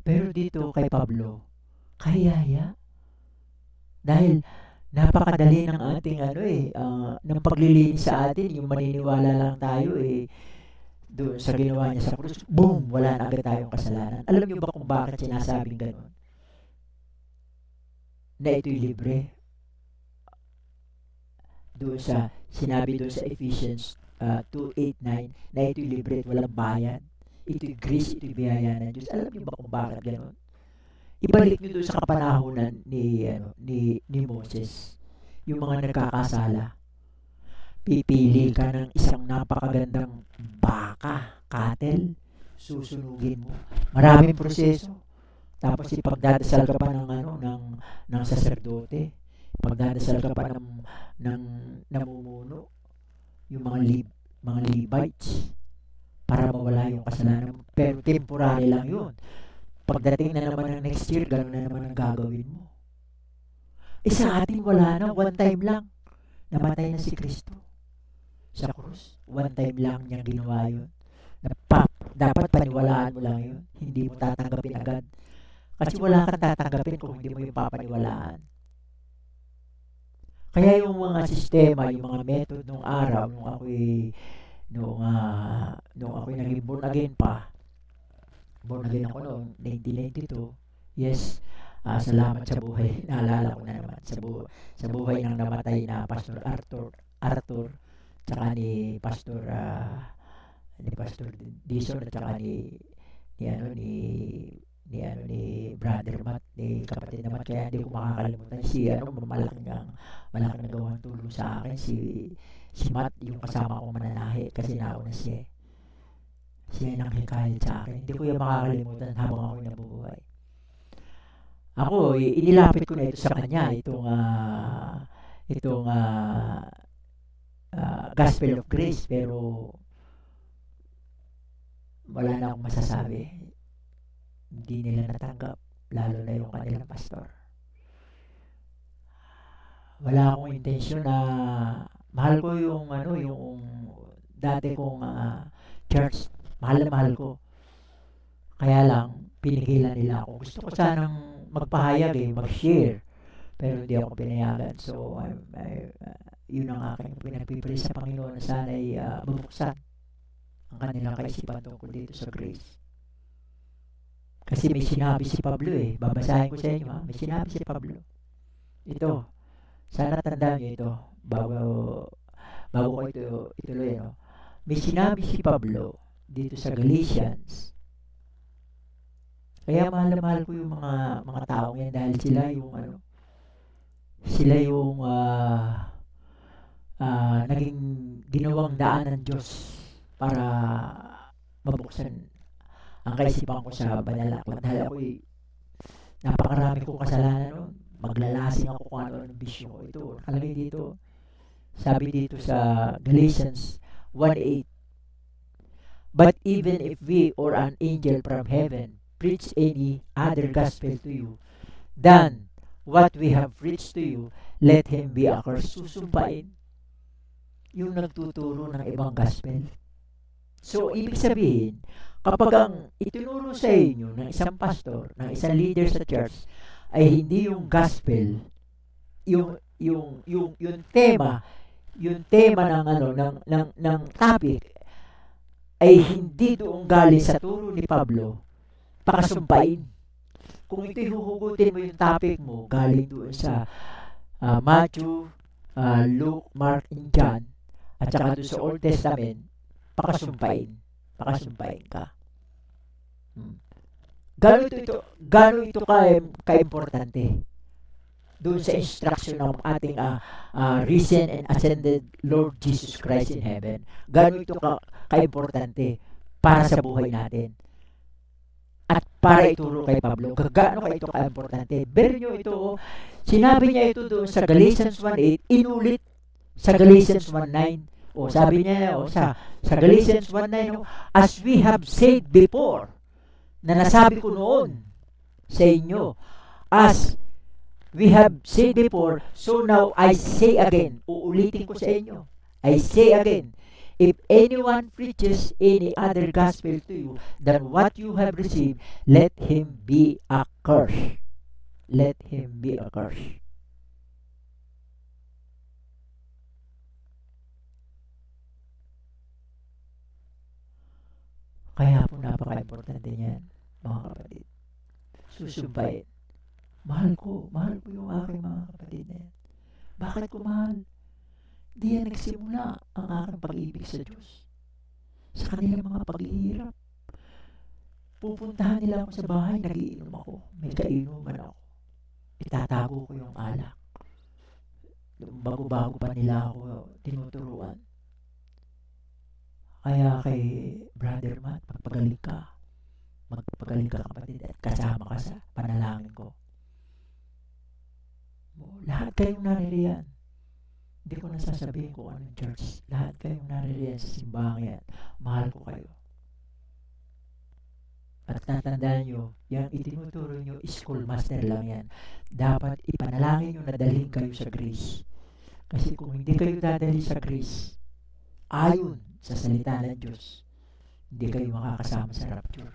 Pero dito kay Pablo, kaya dahil napakadali ng ating ng paglilinis sa atin, yung maniniwala lang tayo doon sa ginawa niya sa krus, boom, wala na agad tayong kasalanan. Alam niyo ba kung bakit sinasabing gano'n? Na ito'y libre. doon sa, sinabi doon sa Ephesians 2:8-9 na ito'y libre at walang bayad. Ito'y grace, ito'y biyaya ng Diyos. Alam niyo ba kung bakit gano'n? Ibalik niyo doon sa kapanahunan ni Moses, yung mga nagkakasala. Pipili ka ng isang napakagandang baka, cattle, susunugin mo. Maraming proseso. Tapos ipagdadasal ka pa ng saserdote. Pagdadasal ka pa ng namumuno, yung mga Levites, para mawala yung kasalanan. Pero temporary lang yun. Pagdating na naman ng next year, gano'n na naman ang gagawin mo. Sa atin wala na, one time lang. Namatay na si Kristo sa krus. One time lang niyang ginawa yun. Dapat paniwalaan mo lang yun. Hindi mo tatanggapin agad. Kasi wala kang tatanggapin kung hindi mo yung papaniwalaan. Kaya yung mga sistema, yung mga method nung araw, nung ako'y naging born again pa, born again ako noong 1992. Yes, salamat sa buhay. Naalala ko na naman sa buhay ng namatay na Pastor Arthur, tsaka ni Pastor Dison, at tsaka ni Brother Matt, ni kapatid naman. Kaya hindi ko makakalimutan malaking nagawang tulong sa akin, si Matt, yung kasama kong mananahi, kasi nauna siya nang hikayat sa akin. Hindi ko yung makakalimutan habang ako nabubuhay. Ako, inilapit ko na ito sa kanya, itong Gospel of Grace, pero wala na akong masasabi. Hindi nila natanggap, lalo na yung kanilang pastor. Wala akong intensyon na mahal ko yung dati kong church. Mahal na mahal ko. Kaya lang, pinigilan nila ako. Gusto ko sanang magpahayag, mag-share. Pero hindi ako pinayagan. So, yun ang aking pinagpipili sa Panginoon, na sana'y mabuksan ang kanilang kaisipan tungkol dito sa grace. Kasi may sinabi si Pablo babasahin ko sa inyo may sinabi si Pablo. Ito, sana tandaan niyo ito, bago ko ituloy, May sinabi si Pablo dito sa Galatians. Kaya mahal na mahal ko yung mga taong yan, dahil sila yung naging ginawang daan ng Diyos para mabuksan ang kaisipan ko sa banal na aklat. Dahil ako'y napakarami kong kasalanan noon. Maglalasing ako kung ano ng bisyo ko. Ito, nakalagay dito. Sabi dito sa Galatians 1:8, "But even if we or an angel from heaven preach any other gospel to you than what we have preached to you, let him be accursed." Susumpain yung nagtuturo ng ibang gospel. So, ibig sabihin, kapag ang itinuro sa inyo ng isang pastor, ng isang leader sa church, ay hindi yung gospel, yung tema ng topic ay hindi doon galing sa turo ni Pablo, pakasumpain. Kung ito'y huhugutin mo yung topic mo galing doon sa Matthew, Luke, Mark, and John, at saka doon sa Old Testament, pakasumpain ka. Gano'n ito ka-importante doon sa instruction ng ating risen and ascended Lord Jesus Christ in heaven. Gano'n ito ka-importante para sa buhay natin at para ituro kay Pablo. Gano'n ito ka-importante. Pero nyo ito, sinabi niya ito doon sa Galatians 1:8, inulit sa Galatians 1:9. Sabi niya sa Galatians 1:9, "As we have said before," na nasabi ko noon sa inyo, "as we have said before, so now I say again." Uulitin ko sa inyo. I say again, "If anyone preaches any other gospel to you than what you have received, let him be accursed." Let him be accursed. Kaya po napaka-importante niyan, mga kapatid. Susumpain. Mahal ko yung aking mga kapatid na yan. Bakit ko mahal? Diyan nagsimula ang aking pag-ibig sa Diyos. Sa kanilang mga paghihirap. Pupuntahan nila ako sa bahay, nagiinom ako. May kainuman ako. Itatago ko yung alak. Bago-bago pa nila ako tinuturuan. Kaya kay Brother Matt, magpagaling ka kapatid at kasama ka sa panalangin ko. Lahat kayong naririyan. Hindi ko nasasabihin kung anong church. Lahat kayong naririyan sa simbahan yan. Mahal ko kayo. At tatandaan nyo, yung itinuturo nyo, school master lang yan. Dapat ipanalangin nyo na dalhin kayo sa grace. Kasi kung hindi kayo dadali sa grace, ayon sa salita ng Diyos, hindi kayo makakasama sa rapture.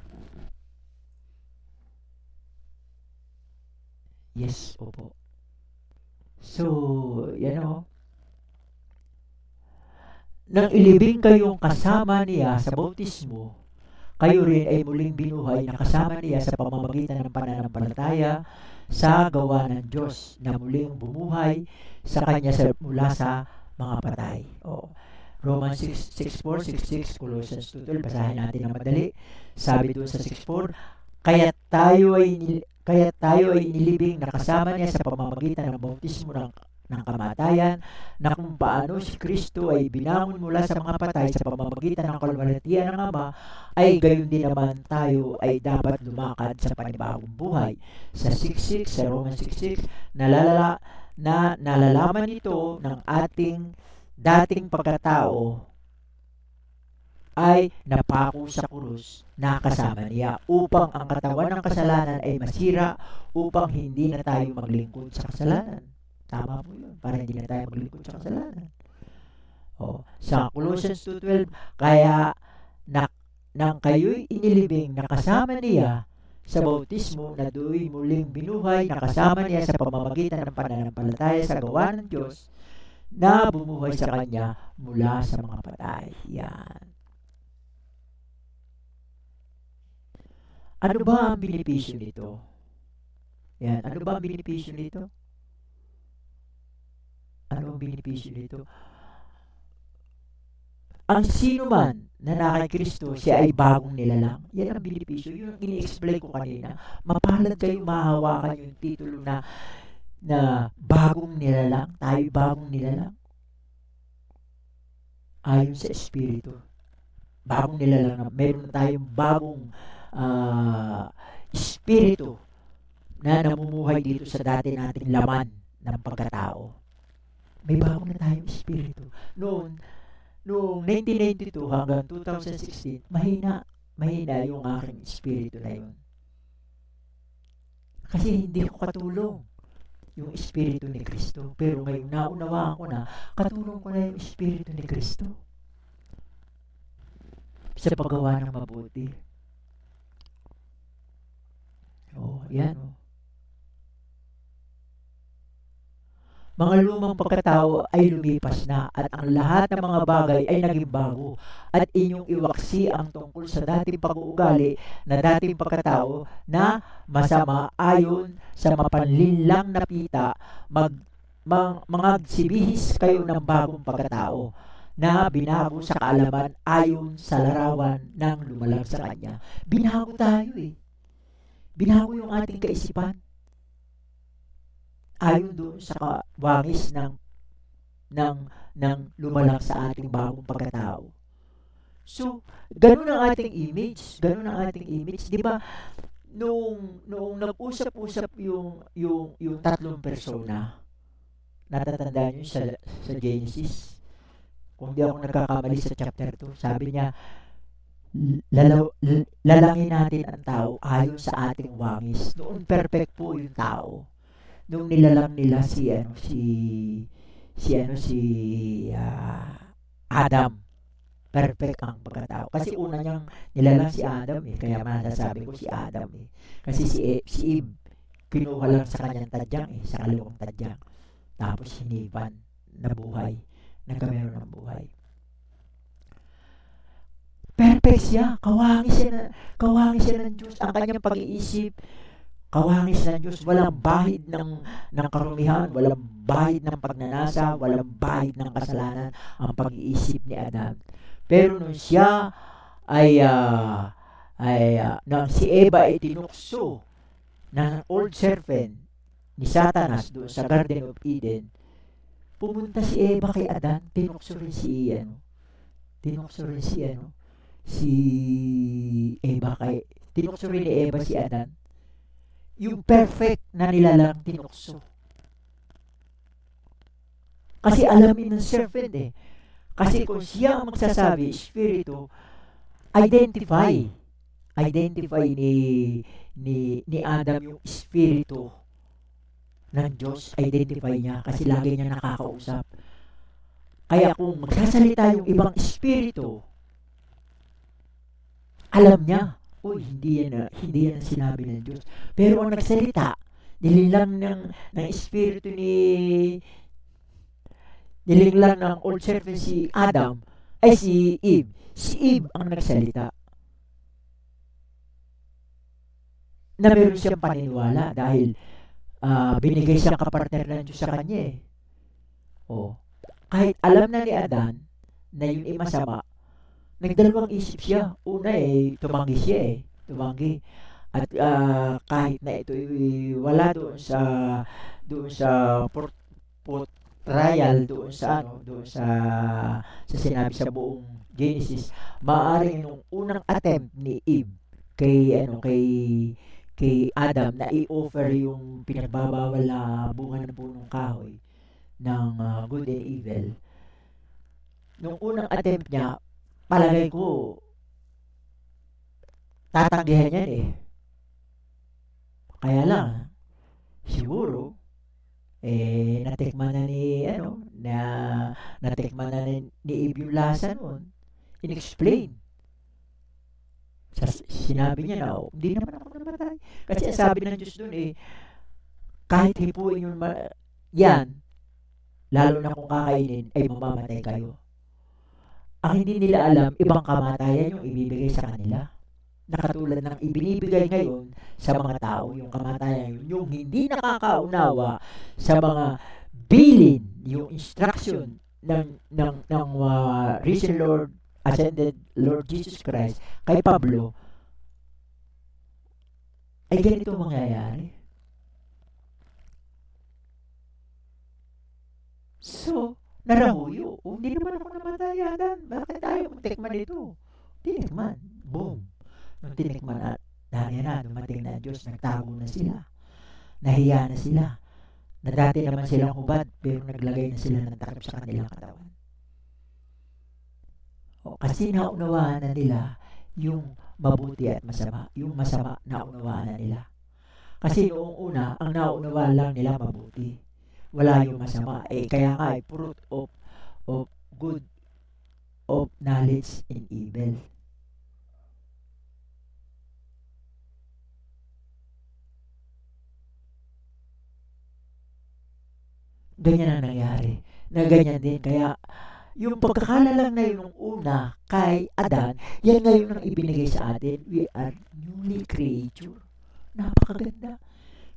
Yes, opo. So, yan o. Nang ilibing kayong kasama niya sa bautismo, kayo rin ay muling binuhay na kasama niya sa pamamagitan ng pananampalataya sa gawa ng Diyos na muling bumuhay sa Kanya mula sa mga patay. Romans 6:4, 6:6, Colossians 2:12, basahin natin ng madali. Sabi doon sa 6:4, kaya tayo ay inilibing na kasama niya sa pamamagitan ng bautismo ng kamatayan, na kung paano si Kristo ay binangon mula sa mga patay sa pamamagitan ng kaluwalhatian ng Ama, ay gayon din naman tayo ay dapat lumakad sa panibagong buhay. Sa 6:6, sa Romans 6:6, nalalaman ito ng ating dating pagkatao ay napako sa krus na kasama niya upang ang katawan ng kasalanan ay masira, upang hindi na tayo maglingkod sa kasalanan. Tama po yun, para hindi na tayo maglingkod sa kasalanan. Sa Colossians 2:12, kaya nang kayo'y inilibing na kasama niya sa bautismo, na do'y muling binuhay na kasama niya sa pamamagitan ng pananampalataya sa gawa ng Diyos na bumuhay sa Kanya mula sa mga patay. Yan. Ano ba ang benepisyo nito? Yan. Ano ba ang benepisyo nito? Ano ang benepisyo nito? Ang sino man na nakay Kristo, siya ay bagong nilalang. Yan ang benepisyo. Yun ang ini-explain ko kanina. Mapalad kayo mahawakan yung titulo na bagong nilalang. Tayo bagong nilalang. Ayon sa Espiritu. Bagong nilalang. Meron tayong bagong Espiritu na namumuhay dito sa dati nating laman ng pagkatao. May bago na tayong Espiritu. Noong 1992 hanggang 2016, mahina yung aking Espiritu na yun. Kasi hindi ko katulong yung Espiritu ni Kristo. Pero ngayon naunawaan ko na, katulong ko na yung Espiritu ni Kristo sa paggawa ng mabuti. Yan. Mga lumang pagkatao ay lumipas na, at ang lahat ng mga bagay ay naging bago, at inyong iwaksi ang tungkol sa dating pag-uugali na dating pagkatao na masama ayon sa mapanlinlang na pita. Mangagsibihis kayo ng bagong pagkatao na binago sa kaalaman ayon sa larawan ng lumalang sa Kanya. Binago tayo Binago yung ating kaisipan ayon doon sa wangis ng lumalang sa ating bagong pagkatao. So, ganun ang ating image. Di ba, noong nag-usap-usap yung tatlong persona, natatandaan nyo sa Genesis, kung di ako nagkakamali sa chapter 2, sabi niya, lalangin natin ang tao ayon sa ating wangis. Noon perfect po yung tao. Nung nilalang nila si Adam, perfect ang pagkatao. Kasi una niyang nilalang si Adam kaya masasabi ko si Adam Kasi si Eve, kinuha lang sa kanyang tadyang sa kaliwang tadyang. Tapos hinipan, nabuhay, nagkameron ng buhay. Perfect siya, kawangis siya ng Diyos. Ang kanyang pag-iisip, Kawangis ng Diyos, walang bahid ng karumihan, walang bahid ng pagnanasa, walang bahid ng kasalanan ang pag-iisip ni Adan. Pero nung siya nang si Eva ay tinukso ng old serpent ni Satanas doon sa Garden of Eden, pumunta si Eva kay Adan, tinukso rin si Eva tinukso rin ni Eva si Adan. Yung perfect na nilalang tinukso. Kasi alamin ng serpent Kasi kung siya ang magsasabi, Espiritu, identify ni Adam yung Espiritu ng Diyos, identify niya kasi lagi niya nakakausap. Kaya kung magsasalita yung ibang Espiritu, alam niya, hindi yan ang sinabi ng Diyos. Pero ang nagsalita, nilinlang ng Espiritu nilinlang ng old serpent si Adam, ay si Eve. Si Eve ang nagsalita. Na meron siyang paniniwala dahil binigay siyang kapartner ng Diyos sa kanya kahit alam na ni Adan na yun ay masama, nagdalawang isip siya. Una tumanggi siya tumanggi. At kahit na ito wala doon sa trial doon sa sinabi sa buong Genesis, maaaring nung unang attempt ni Eve kay Adam na i-offer yung pinagbabawal na bunga ng punong kahoy ng good and evil, nung unang attempt niya, palagay ko tatanggihan yan kaya lang siguro natikman na ni Eve yung lasa nun, in-explain. Sinabi niya na, hindi naman ako namatay. Kasi sabi ng Diyos dun kahit hipuin yung yan, lalo na kung kakainin, ay mamamatay kayo. Ang hindi nila alam, ibang kamatayan yung ibibigay sa kanila. Nakatulad ng ibinibigay ngayon sa mga tao, yung kamatayan yung hindi nakakaunawa sa mga bilin, yung instruction ng risen Lord, ascended Lord Jesus Christ kay Pablo, ay ganito mangyayari. So, narahuyo. Hindi naman ako namatayanan. Bakit tayo tikman ito? Tinikman. Boom. Nung tinikman at dumating na Diyos, nagtago na sila. Nahiya na sila. Na dati naman silang hubad, pero naglagay na sila ng takip sa kanilang katawan. Kasi naunawaan na nila yung mabuti at masama. Yung masama, naunawaan na nila. Kasi noong una, ang naunawaan lang nila mabuti. Wala yung masama. Kaya nga, fruit of good, of knowledge and evil. Ganyan ang nangyari. Na ganyan din. Kaya, yung pagkakalalang na yun una kay Adan, yan ngayon ang ibinigay sa atin. We are newly creature. Napakaganda.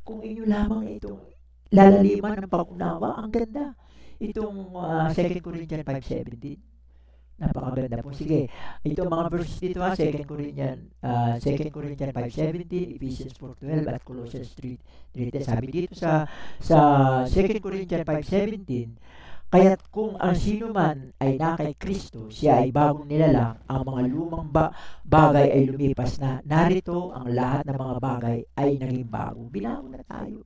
Kung inyo lamang itong lalaliman ng pag-unawa, ang ganda. Itong 2 Corinthians 5:17. Napakaganda po. Sige, ito mga verses dito 2 Corinthians 5:17, Ephesians 4:12 at Colossians 3:10. Sabi dito sa 2 Corinthians 5:17, kaya't kung ang sino man ay na kay Kristo, siya ay bagong nilalang, ang mga lumang bagay ay lumipas na. Narito ang lahat ng mga bagay ay naging bago. Binago na tayo.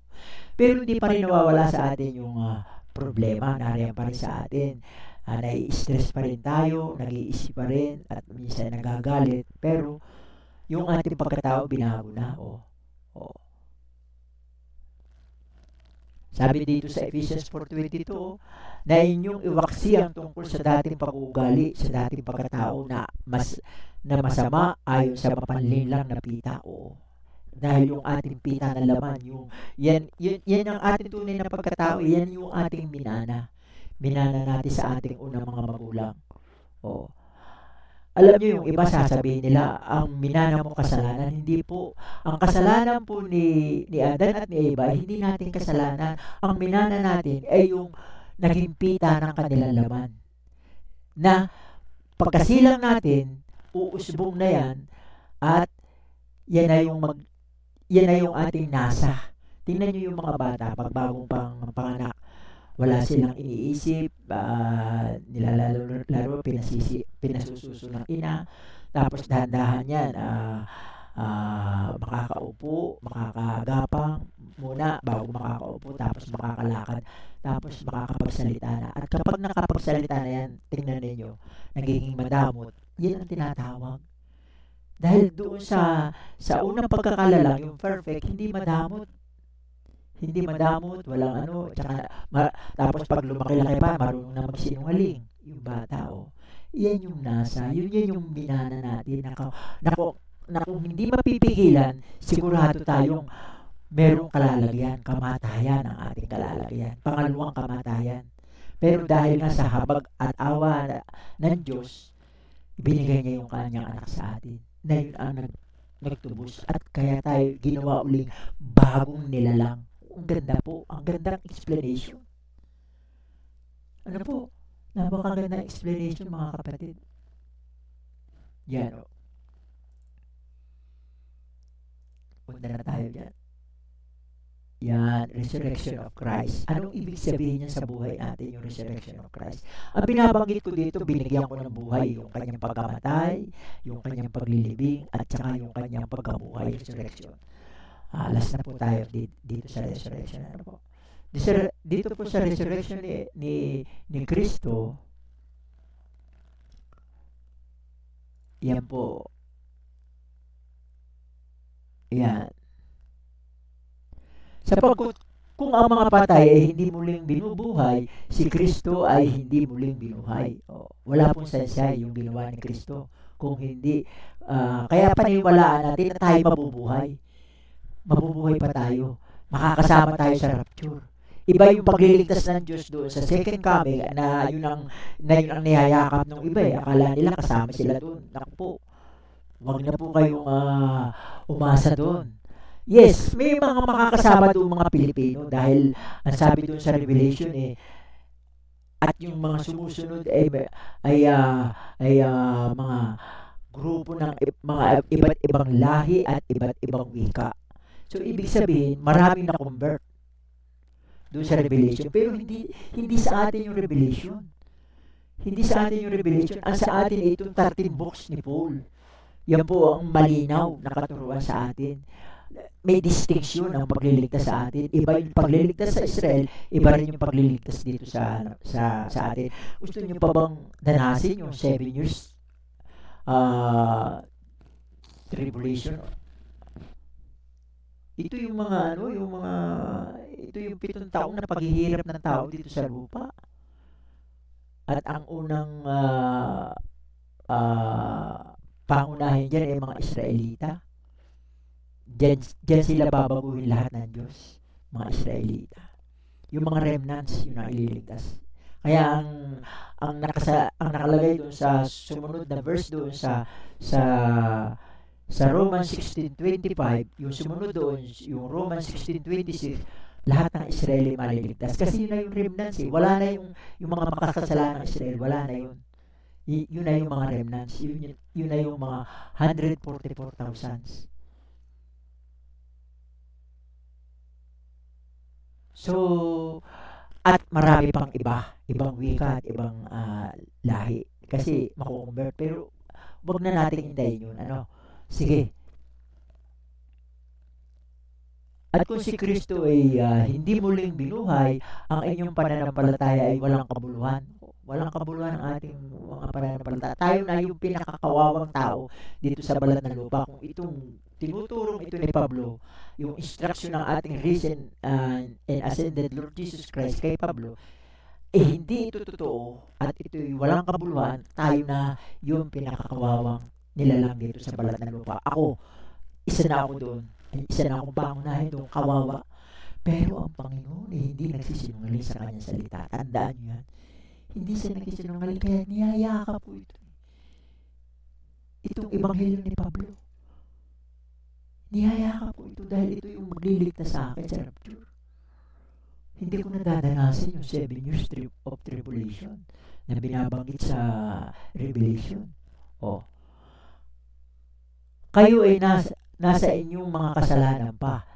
Pero hindi pa rin nawawala sa atin yung problema. Nariyan pa rin sa atin. Nai-stress pa rin tayo, nag-iisip pa rin, at minsan nagagalit. Pero yung ating pagkatao, binago na. Sabi dito sa Ephesians 4:22, na inyong iwaksi ang tungkol sa dating pag-uugali, sa dating pagkatao na masama ayon sa mapanlinlang na pita. Dahil yung ating pita na laman, yan ang ating tunay na pagkatao, yan yung ating minana natin sa ating unang mga magulang. Alam niyo yung iba sasabihin nila, ang minana mo kasalanan, hindi po. Ang kasalanan po ni Adan at ni Eva, hindi natin kasalanan. Ang minana natin ay yung naging pita ng kanilang laman. Na pagkasilang natin, uusbong na yan at yan na yung yan na yung ating nasa. Tingnan niyo yung mga bata pag bagong panganak, wala silang iniisip, nilalaro, pinasususo ng ina, tapos dahan-dahan yan, makakaupo, makakagapang muna bago makakaupo, tapos makakalakad, tapos makakapagsalita na. At kapag nakapagsalita na yan, tingnan ninyo, nagiging madamot, yan ang tinatawag. Dahil doon sa unang pagkakalalang, yung perfect, hindi madamot, walang ano, tsaka, tapos pag lumaki-laki pa, marunong na magsinungaling, yung bata, oh. Yan yung nasa, yan yung binana natin, na kung hindi mapipigilan, sigurado tayong merong kalalagyan, kamatayan ang ating kalalagyan, pangalawang kamatayan. Pero dahil nga sa habag at awa ng Diyos, binigay niya yung kanyang anak sa atin, na yun ang nagtubos, at kaya tayo ginawa uling bagong nilalang. Ang ganda po, ang gandang explanation. Ano po? Napakagandang explanation, mga kapatid. Yan, o. Punta na tayo dyan. Yan, resurrection of Christ. Anong ibig sabihin niya sa buhay natin, yung resurrection of Christ? Ang binabanggit ko dito, binigyan ko ng buhay, yung kanyang pagkamatay, yung kanyang paglilibing, at saka yung kanyang pagkabuhay, resurrection. Last na po tayo dito sa resurrection. Ano po? Dito po sa resurrection ni Kristo, yan po, yan. Sapagkat kung ang mga patay ay hindi muling binubuhay, si Kristo ay hindi muling binuhay. Wala pong sensya yung ginawa ni Kristo. Kung hindi, kaya paniwalaan natin na tayo mabubuhay. Mabubuhay pa tayo. Makakasama tayo sa rapture. Iba yung pagliligtas ng Diyos doon sa second coming na yun ang niyayakap ng iba. Akala nila kasama sila doon. Naku po, wag na po kayong umasa doon. Yes, may mga makakasama doon mga Pilipino dahil ang sabi doon sa Revelation at yung mga sumusunod ay mga grupo ng mga iba't ibang lahi at iba't ibang wika. So, ibig sabihin, maraming na-convert doon sa Revelation. Pero hindi sa atin yung Revelation. Hindi sa atin yung Revelation. Ang sa atin ay itong 13 books ni Paul. Yan po ang malinaw na katuruan sa atin. May distinction ang pagliligtas sa atin. Iba yung pagliligtas sa Israel, iba rin yung pagliligtas dito sa atin. Gusto niyo pa bang danasin yung 7 years tribulation? Ito yung ito yung 7 taong na paghihirap ng tao dito sa lupa. At ang unang pangunahin dyan ay mga Israelita. Diyan sila babaguhin lahat ng Diyos, mga Israelita. Yung mga remnants, yun ang ililigtas. Kaya ang nakalagay doon sa sumunod na verse doon sa Romans 16:25, yung sumunod doon, yung Romans 16:26, lahat ng Israeli maliligtas. Kasi yun na yung remnants eh. Wala na yung mga makakasalanan ng Israel. Wala na yun. Yun na yung mga remnants. Yun na yung mga 144,000. So, at marami pang ibang wika at ibang lahi. Kasi makukonvert. Pero, wag na natin hintayin yun. Sige. At kung si Kristo ay hindi muling binuhay, ang inyong pananampalataya ay walang kabuluhan. Walang kabuluhan ang ating mga pananampalataya. Tayo na yung pinakakawawang tao dito sa balat ng lupa. Kung itong tinuturong ito ni Pablo, yung instruction ng ating risen and ascended Lord Jesus Christ kay Pablo, hindi ito totoo at ito'y walang kabuluhan, tayo na yung pinakakawawang nilalang dito sa balat ng lupa. Isa na ako doon. Isa na akong pangunahin doon, kawawa. Pero ang Panginoon hindi nagsisinungaling sa kanyang salita. Tandaan niyo yan. Hindi siya nagsisinungaling, kaya niyayakap po ito. itong ebanghelyo ni Pablo. Niyayakap ko ito dahil ito yung magliligtas sa akin sa rapture. Hindi ko nadadanasin yung 7 years of tribulation na binabanggit sa Revelation. Kayo ay nasa inyong mga kasalanan pa.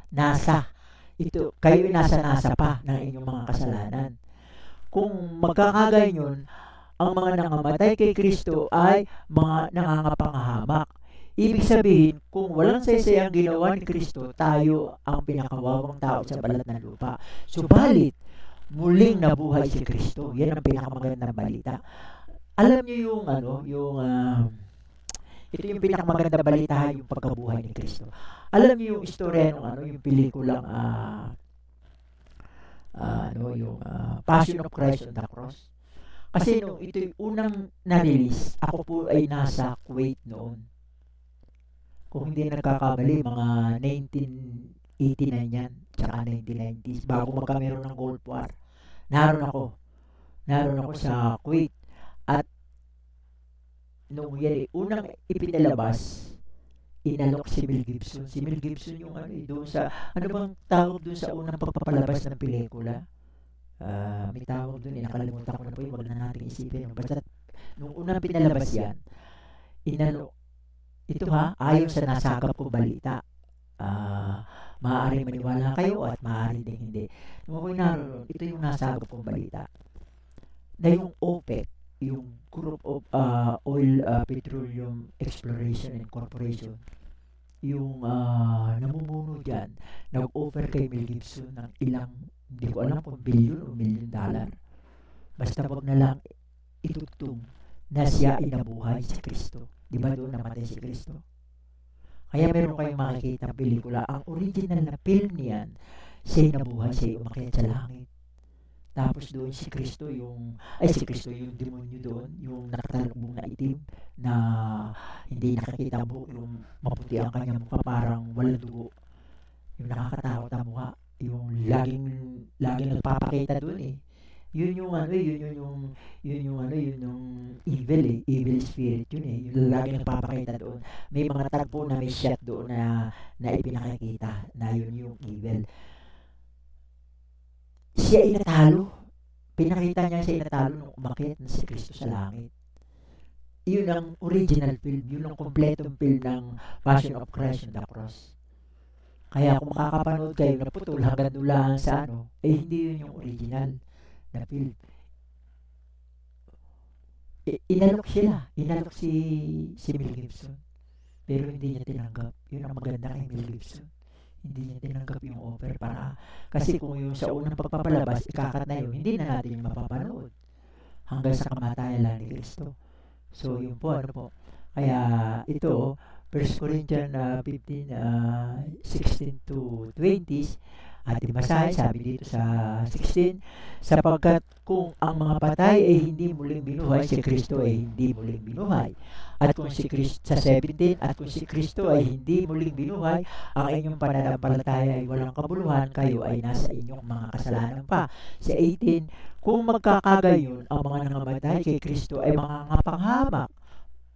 Kayo ay nasa pa ng inyong mga kasalanan. Kung magkakagayon, ang mga nangamatay kay Kristo ay mga nangangapangahamak. Ibig sabihin, kung walang saysay ang ginawa ni Kristo, tayo ang pinakawawang tao sa balat ng lupa. Subalit, muling nabuhay si Kristo. Yan ang pinakamagandang balita. Alam niyo ito yung pinakamagandang balita, yung pagkabuhay ni Kristo. Alam niyo yung istorya yung pelikulang Passion of Christ on the Cross. Kasi ito yung unang na-release, ako po ay nasa Kuwait noon. Kung hindi nagkakamali, mga 1989 yan, tsaka 1990s, bago magkameron ng Gulf War. Naroon ako sa Kuwait. At nung unang ipinalabas, inalok si Mel Gibson. Si Mel Gibson yung doon sa, bang tawag doon sa unang pagpapalabas ng pelikula? May tawag doon, nakalimutan ko na po yun, wag na natin isipin. Basta, nung unang pinalabas yan, inalok. Ito ayon sa nasagap ko balita. Maaaring maniwala kayo at maaaring din hindi. Nung ako'y naroon, ito yung nasagap kong balita. Na yung OPEC, yung Group of Oil Petroleum Exploration and Corporation, yung namumuno dyan, nag-offer kay Mel Gibson ng ilang, hindi ko alam kung billion o $1 million. Basta wag na lang itugtong na siya ay nabuhay sa Kristo. Di ba doon namatay si Kristo? Kaya meron kayong makikita ang pelikula. Ang original na film niyan, siya ay nabuhay, siya ay umakyat sa langit. Tapos doon si Kristo yung demonyo doon, yung nakatalubong na itim na hindi nakakita mo, yung maputi ang kanyang mukha, parang walang dugo. Yung nakakatakot ang mukha, yung laging nagpapakita doon Yun yung evil spirit yun yung lagi nagpapakita doon. May mga tagpo na may shot doon na ipinakikita na yun yung evil. Siya ay natalo. Pinakita niya siya ay natalo nung umakyat na si Kristo sa langit. Yun ang original film, yun ang kompletong film ng Passion of Christ on the Cross. Kaya kung makakapanood kayo na putol hanggang dulaan sa hindi yun yung original na film. Inalok si Mel Gibson, pero hindi niya tinanggap. Yun ang maganda kay Mel Gibson, hindi niya tinanggap yung offer, kasi kung yung sa unang pagpapalabas ikakat na yun, hindi na natin yung mapapanood hanggang sa kamatayan lang ni Kristo. So yun po, kaya ito 1 Corinthians 15 16 to 20 at ibasahin, sabi dito sa 16, sapagkat kung ang mga patay ay hindi muling binuhay, si Kristo ay hindi muling binuhay. At kung si Kristo, sa 17, at kung si Kristo ay hindi muling binuhay, ang inyong pananampalataya ay walang kabuluhan, kayo ay nasa inyong mga kasalanan pa. Sa 18, kung magkakagayon, ang mga nangamatay kay Kristo ay mga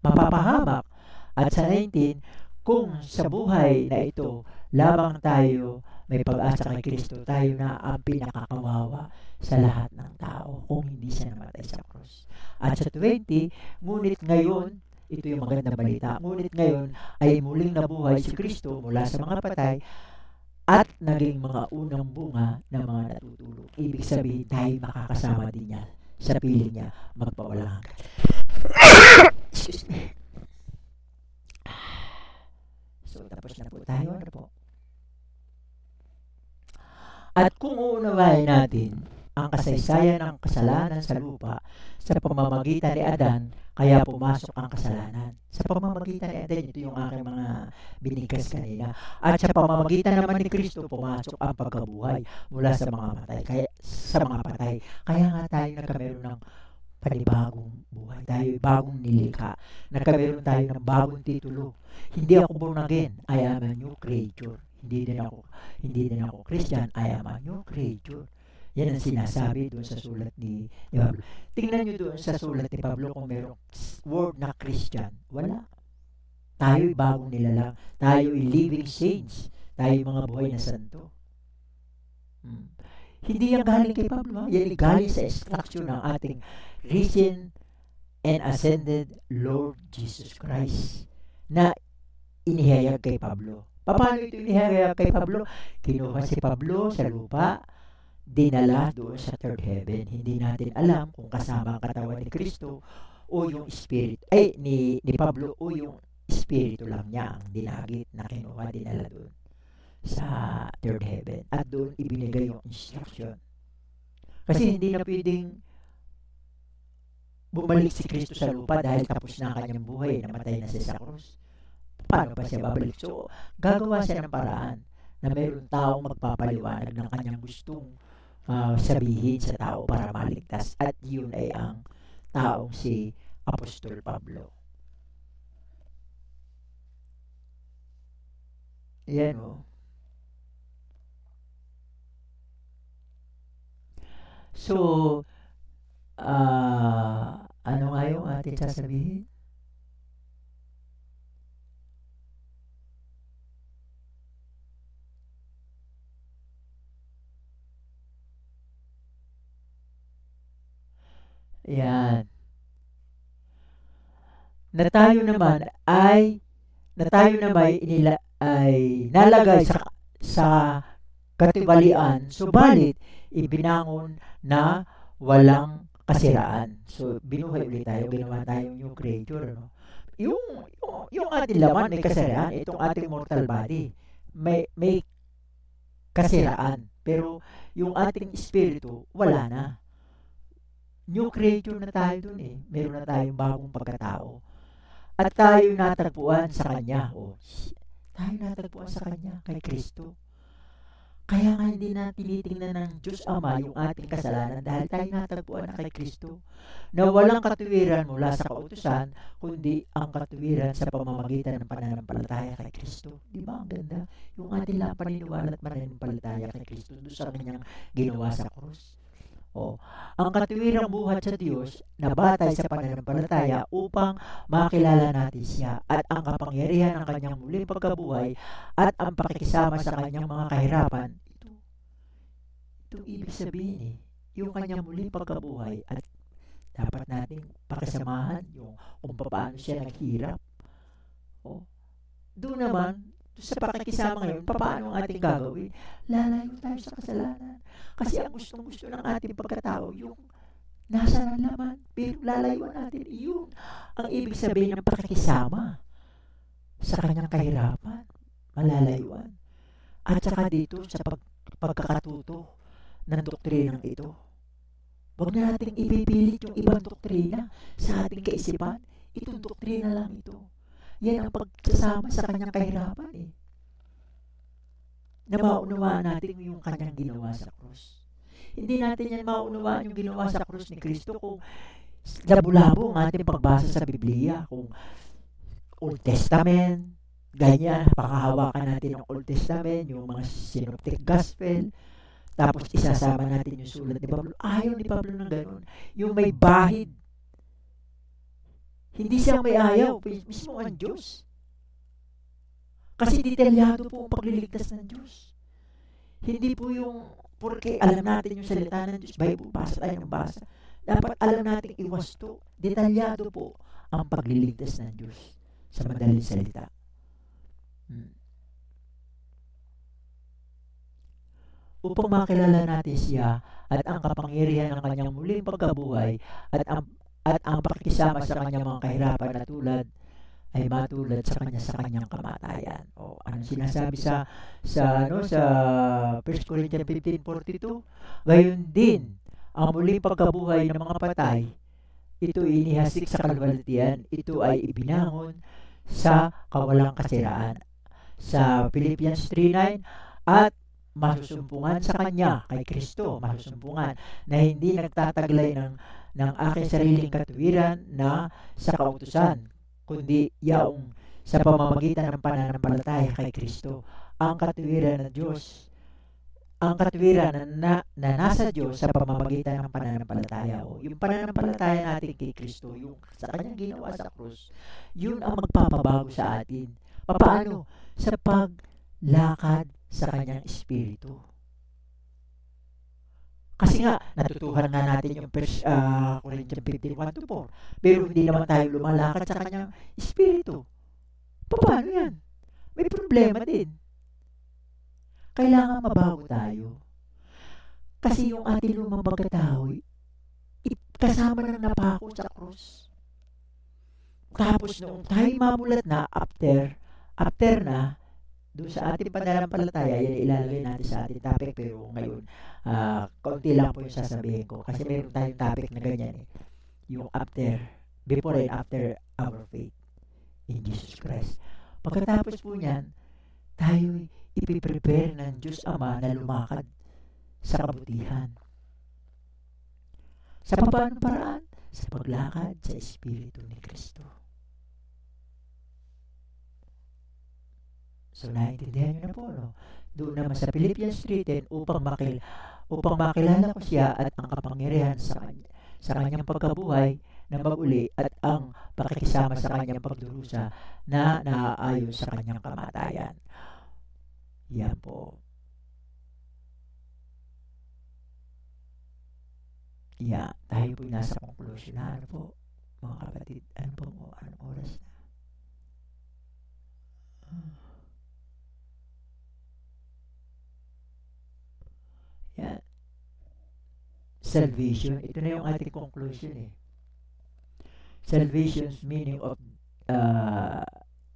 mapapahamak. At sa 19, kung sa buhay na ito, lamang tayo may pag-asa kay Kristo, tayo na ang pinakakawawa sa lahat ng tao kung hindi siya namatay sa krus. At sa 20, ngunit ngayon, ito yung magandang balita, ngunit ngayon ay muling nabuhay si Kristo mula sa mga patay at naging mga unang bunga ng mga natutulog. Ibig sabihin, tayo makakasama din niya sa piling niya magpawalang hanggan. Excuse me. So, tapos na po tayo. At kung uunawain natin ang kasaysayan ng kasalanan sa lupa sa pamamagitan ni Adan, kaya pumasok ang kasalanan. Sa pamamagitan ni Adan, ito yung aking mga binigkas kanina. At sa pamamagitan naman ni Kristo, pumasok ang pagkabuhay mula sa mga patay. Kaya nga tayo nagkameron ng panibagong buhay. Tayo bagong nilikha. Nagkameron tayo ng bagong titulo. Hindi ako born again. I am a new creature. Hindi din ako Christian. I am a new creature. Yan ang sinasabi doon sa sulat ni Pablo. Tingnan nyo doon sa sulat ni Pablo kung mayroong word na Christian. Wala. tayo'y bagong nilalang, tayo'y living saints, tayo'y mga buhay na santo. Hindi yan galing kay Pablo, yan ay galing sa instruction ng ating risen and ascended Lord Jesus Christ na inihayag kay Pablo. Paano ito inihayag kay Pablo? Kinuha si Pablo sa lupa, dinala doon sa third heaven. Hindi natin alam kung kasama ang katawan ni Kristo o yung spirit ni Pablo, o yung espiritu lang niya ang dinagit na kinuha, dinala doon sa third heaven, at doon ibinigay yung instruction. Kasi hindi na pwedeng bumalik si Kristo sa lupa dahil tapos na ang kanyang buhay, namatay na siya sa krus. Paano pa siya babalik? So gagawa siya ng paraan na mayroong taong magpapaliwanag ng kanyang gustong sabihin sa tao para maligtas, at yun ay ang taong si Apostol Pablo. Yan o. So, ano nga yung ating sasabihin? Yan. Na tayo naman ay nalagay sa katibalian, subalit ibinangon na walang kasiraan. So binuhay ulit tayo, ginawa tayong new creature, no? Yung ating laman may kasiraan, itong ating mortal body may kasiraan, pero yung ating espiritu wala na. New creature na tayo dun eh. Meron na tayong bagong pagkatao. At tayo natagpuan sa Kanya. Tayo natagpuan sa Kanya, kay Kristo. Kaya nga hindi na tinitingnan ng Diyos Ama yung ating kasalanan, dahil tayo natagpuan na kay Kristo, na walang katuwiran mula sa kautusan, kundi ang katuwiran sa pamamagitan ng pananampalataya kay Kristo. Di ba ang ganda? Yung ating lang paniniwala at pananampalataya kay Kristo doon sa Kanyang ginawa sa krus. Ang katuwirang buhat sa Diyos na batay sa pananampalataya upang makilala natin siya, at ang kapangyarihan ng kanyang muling pagkabuhay at ang pakikisama sa kanyang mga kahirapan. Ito ibig sabihin yung kanyang muling pagkabuhay, at dapat nating pakisamahan yung kung paano siya naghirap. Doon naman, sa pakikisama ngayon, paano ang ating gagawin? Lalayo tayo sa kasalanan. Kasi ang gusto ng ating pagkatao, yung nasa ng laman, pero lalayuan natin. Iyon ang ibig sabihin ng pakikisama sa kanyang kahirapan, malalayuan. At saka dito, sa pagkakatuto ng doktrinang ito. Huwag na nating ipipilit yung ibang doktrina sa ating kaisipan. Itong doktrina lang ito. Yan ang pagsasama sa kanyang kahirapan eh. Na maunawaan natin yung kanyang ginawa sa krus. Hindi natin yan maunawaan yung ginawa sa krus ni Kristo kung labo-labo ang ating pagbasa sa Biblia, kung Old Testament, ganyan, pakahawakan natin ng Old Testament, yung mga synoptic gospel, tapos isasama natin yung sulat ni Pablo. Ayaw ni Pablo ng ganun. Yung may bahid. Hindi siya may ayaw, mismo ang Diyos. Kasi detalyado po ang pagliligtas ng Diyos. Hindi po yung, porque alam natin yung salita ng Diyos, Bible, basa tayo ng basa. Dapat alam natin iwasto. Detalyado po ang pagliligtas ng Diyos sa madaling salita. Upang makilala natin siya at ang kapangyarihan ng kanyang muling pagkabuhay at ang pakikisama sa kanyang mga kahirapan na ay matulad sa kanyang kamatayan. Anong sinasabi sa 1 Corinthians 15:42? Gayon din, ang muling pagkabuhay ng mga patay, ito inihasik sa kalwalatian, ito ay ibinangon sa kawalang kasiraan. Sa Philippians 3:9, at masusumpungan sa Kanya, kay Kristo, masusumpungan, na hindi nagtataglay ng aking sariling katuwiran na sa kautusan, kundi yaong sa pamamagitan ng pananampalataya kay Kristo, ang katuwiran ng Diyos ang katwiran na nasa Diyos sa pamamagitan ng pananampalataya. O, yung pananampalataya natin kay Kristo, yung sa kanyang ginawa sa krus, yun ang magpapabago sa atin. Paano? Sa paglakad sa kanyang espiritu. Kasi nga, natutuhan nga natin yung Corinthians 15:1-4. Pero hindi naman tayo lumalakad sa kanyang espiritu. Paano yan? May problema din. Kailangan mabago tayo. Kasi yung ating lumang pagkatao, kasama ng napako sa krus. Tapos nung tayo mamulat na, after na, doon sa ating pananampalataya, yan ilalagay natin sa ating topic. Pero ngayon, kaunti lang po yung sasabihin ko. Kasi meron tayong topic na ganyan eh. Yung before and after our faith in Jesus Christ. Pagkatapos po niyan, tayo ipiprepare ng Diyos Ama na lumakad sa kabutihan. Sa paanong paraan? Sa paglakad sa Espiritu ni Kristo. So, naiintindihan nyo na po, no? Doon naman sa Philippians 3:10, upang makilala ko siya at ang kapangyarihan sa kanyang pagkabuhay na maguli at ang pakikisama sa kanyang pagdurusa na naaayon sa kanyang kamatayan. Yan po. Yan. Tayo po nasa conclusion na. Ano po, mga kapatid? Anong oras na? Yan. Salvation. Ito na yung ating conclusion eh. Salvation's meaning of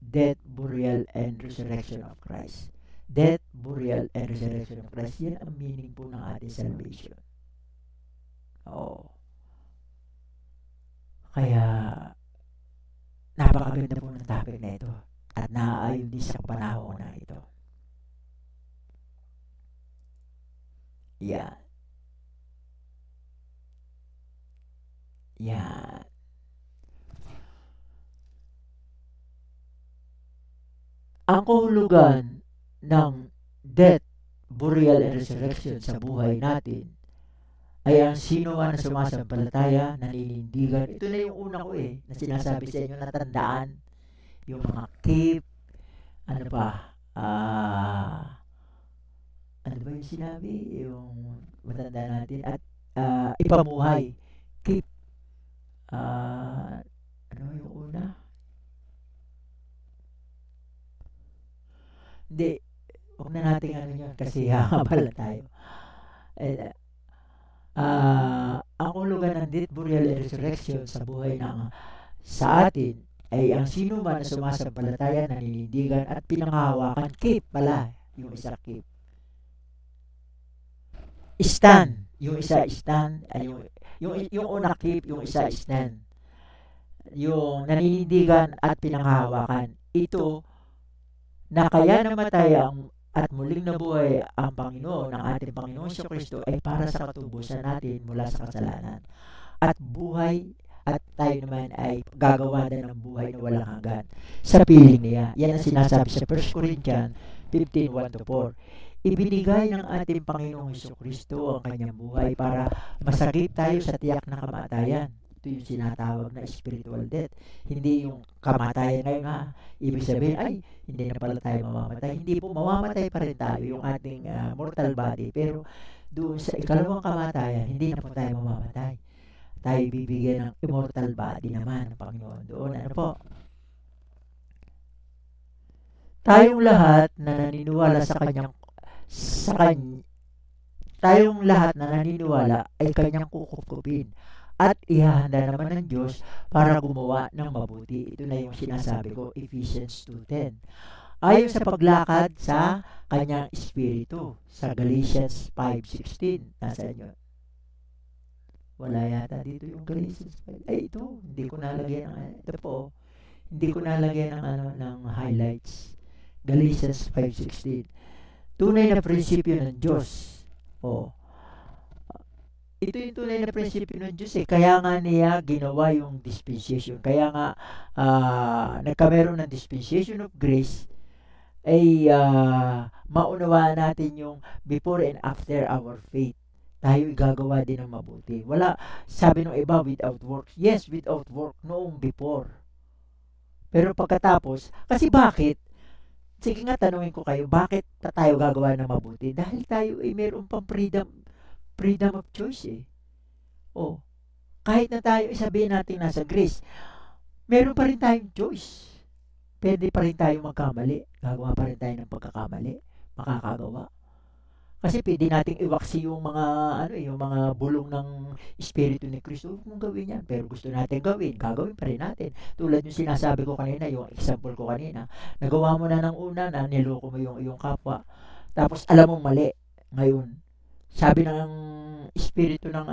death, burial, and resurrection of Christ. Death, burial, and resurrection of Christ. Yan ang meaning po ng ating salvation. Oo. Kaya, napakaganda po ng topic na ito. At naaayon din sa panahon na ito. Yan. Yan. Ang kahulugan ng death, burial, and resurrection sa buhay natin ay ang sino man na sumasampalataya, naninindigan. Ito na yung una ko na sinasabi sa inyo na tandaan. Yung mga keep, ano ba yung sinabi? Yung matanda natin at ipamuhay. Keep. Ano yung una? Hindi. Huwag na natin yun kasi habala tayo. Ang kahulugan ng death, burial, and resurrection sa buhay sa atin ay ang sino man na sumasampalataya, naninindigan at pinanghahawakan. Keep pala. Yung isa keep. Stand. Yung isa stand. Yung una keep, yung isa stand. Yung naninindigan at pinanghahawakan. Ito na kaya namatay at muling nabuhay ang Panginoon ng ating Panginoon sa Kristo ay para sa katubusan natin mula sa kasalanan. At buhay at tayo naman ay gagawa din ng buhay na walang hanggan sa piling niya. Yan ang sinasabi sa 1 Corinthians 15:1-4. Ibinigay ng ating Panginoong Kristo ang kanyang buhay para masagip tayo sa tiyak na kamatayan. Ito yung sinatawag na spiritual death. Hindi yung kamatayan ngayon nga. Ibig sabihin, ay, hindi na pala tayo mamamatay. Hindi po, mamamatay pa rin tayo yung ating mortal body. Pero doon sa ikalawang kamatayan, hindi na po tayo mamamatay. Tayo bibigyan ng immortal body naman ng Panginoon doon. Ano po? Tayong lahat na naniniwala tayong lahat na naniniwala ay kanyang kukupkupin at ihahanda naman ng Diyos para gumawa ng mabuti. Ito na yung sinasabi ko, Ephesians 2:10. Ayon sa paglakad sa kanyang espiritu, sa Galatians 5:16. Nasaan yun? Wala yata dito yung Galatians 5. Ay, ito. Hindi ko nalagyan ng highlights. Galatians 5:16. Tunay na prinsipyo ng Diyos. Ito yung tunay na prinsipyo ng Diyos Kaya nga niya ginawa yung dispensation. Kaya nga nagkameron ng dispensation of grace ay maunawaan natin yung before and after our faith. Tayo gagawa din ng mabuti. Wala, sabi ng iba, without works. Yes, without work, noong before. Pero pagkatapos, kasi bakit? Sige nga, tanungin ko kayo, bakit tayo gagawa ng mabuti? Dahil tayo ay meron pang freedom of choice eh. Oh, kahit na tayo, sabihin natin nasa grace, meron pa rin tayong choice. Pwede pa rin tayo magkamali. Gagawa pa rin tayo ng pagkakamali. Makakagawa. Kasi pwede nating iwaksi yung mga yung mga bulong ng Espiritu ni Kristo. Huwag mong gawin yan. Pero gusto natin gawin. Gagawin pa rin natin. Tulad yung sinasabi ko kanina, yung example ko kanina. Nagawa mo na ng una na niloko mo yung iyong kapwa. Tapos alam mong mali. Ngayon, sabi ng Espiritu ng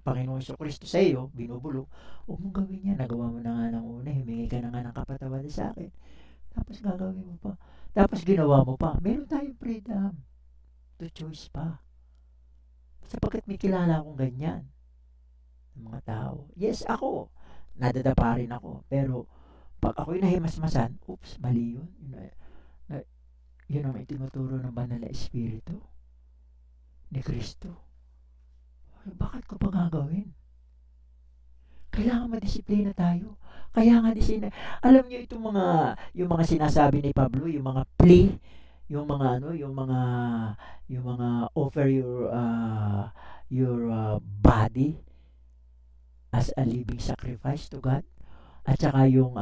Panginoon Kristo sa iyo, binubulong, huwag mong gawin yan. Nagawa mo na nga ng una. Humingi ka na nga ng kapatawaran sa akin. Tapos gagawin mo pa. Tapos ginawa mo pa. Meron tayong freedom to choice pa. Sapagkat may kilala akong ganyan ng mga tao. Yes, ako. Nadadapa rin ako. Pero pag ako'y nahimasmasan, oops, mali yun. Yun ang itinuturo ng banal na Espiritu ni Kristo. Ay, bakit ko pa gagawin? Kailangan madisiplina tayo. Kaya nga alam niyo itong yung mga sinasabi ni Pablo, yung mga plea, yung mga offer your body as a living sacrifice to God, at saka yung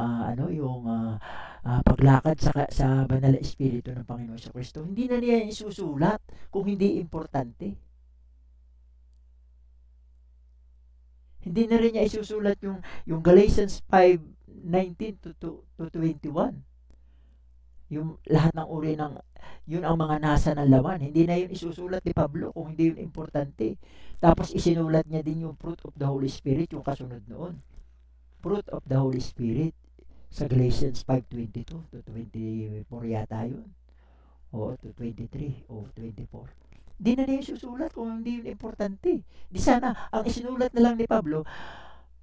paglakad sa banal na Espiritu ng Panginoon sa Kristo. Hindi na niya isusulat kung hindi importante. Hindi na rin niya isusulat yung Galatians 5:19 to 21. Yung lahat ng uri ng yun ang mga nasa ng laman. Hindi na yun isusulat ni Pablo kung hindi yun importante. Tapos isinulat niya din yung fruit of the Holy Spirit, yung kasunod noon. Fruit of the Holy Spirit sa Galatians 5:22 to 24 yata yun. O to 23 o 24. Hindi na niya isusulat kung hindi yun importante. Di sana, ang isinulat na lang ni Pablo,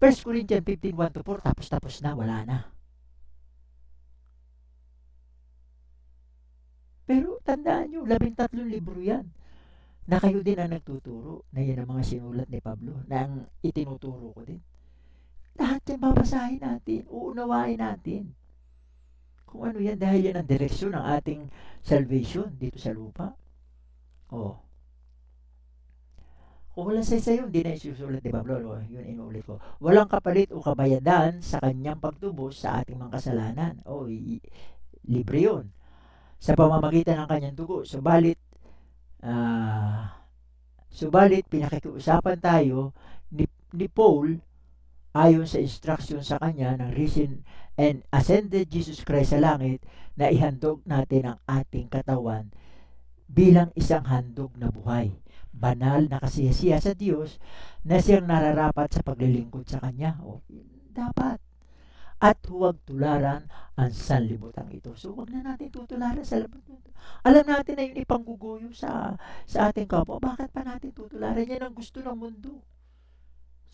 1 Corinthians 15:1 to 4, tapos na, wala na. Pero tandaan nyo, 13 libro yan. Na kayo din ang nagtuturo. Na yan ang mga sinulat ni Pablo. Na ang itinuturo ko din. Lahat yan babasahin natin. Uunawain natin. Kung ano yan, dahil yan ang direksyon ng ating salvation dito sa lupa. Oh. Kung wala sa'yo, hindi na isusulat ni Pablo. Yun inulit ko. Walang kapalit o kabayadan sa kanyang pagtubos sa ating mga kasalanan. Libre yun. Sa pamamagitan ng kanyang dugo. Subalit pinakikiusapan tayo ni Paul ayon sa instruction sa kanya ng risen and ascended Jesus Christ sa langit, na ihandog natin ang ating katawan bilang isang handog na buhay, banal na kasiyasiya sa Diyos, na siyang nararapat sa paglilingkod sa kanya. Dapat. At huwag tularan ang sanlibutan ito. So, huwag na natin tutularan sa sanlibutan ito. Alam natin na yun ipangguguyo sa ating kapwa. Bakit pa natin tutularan? Yan ang gusto ng mundo.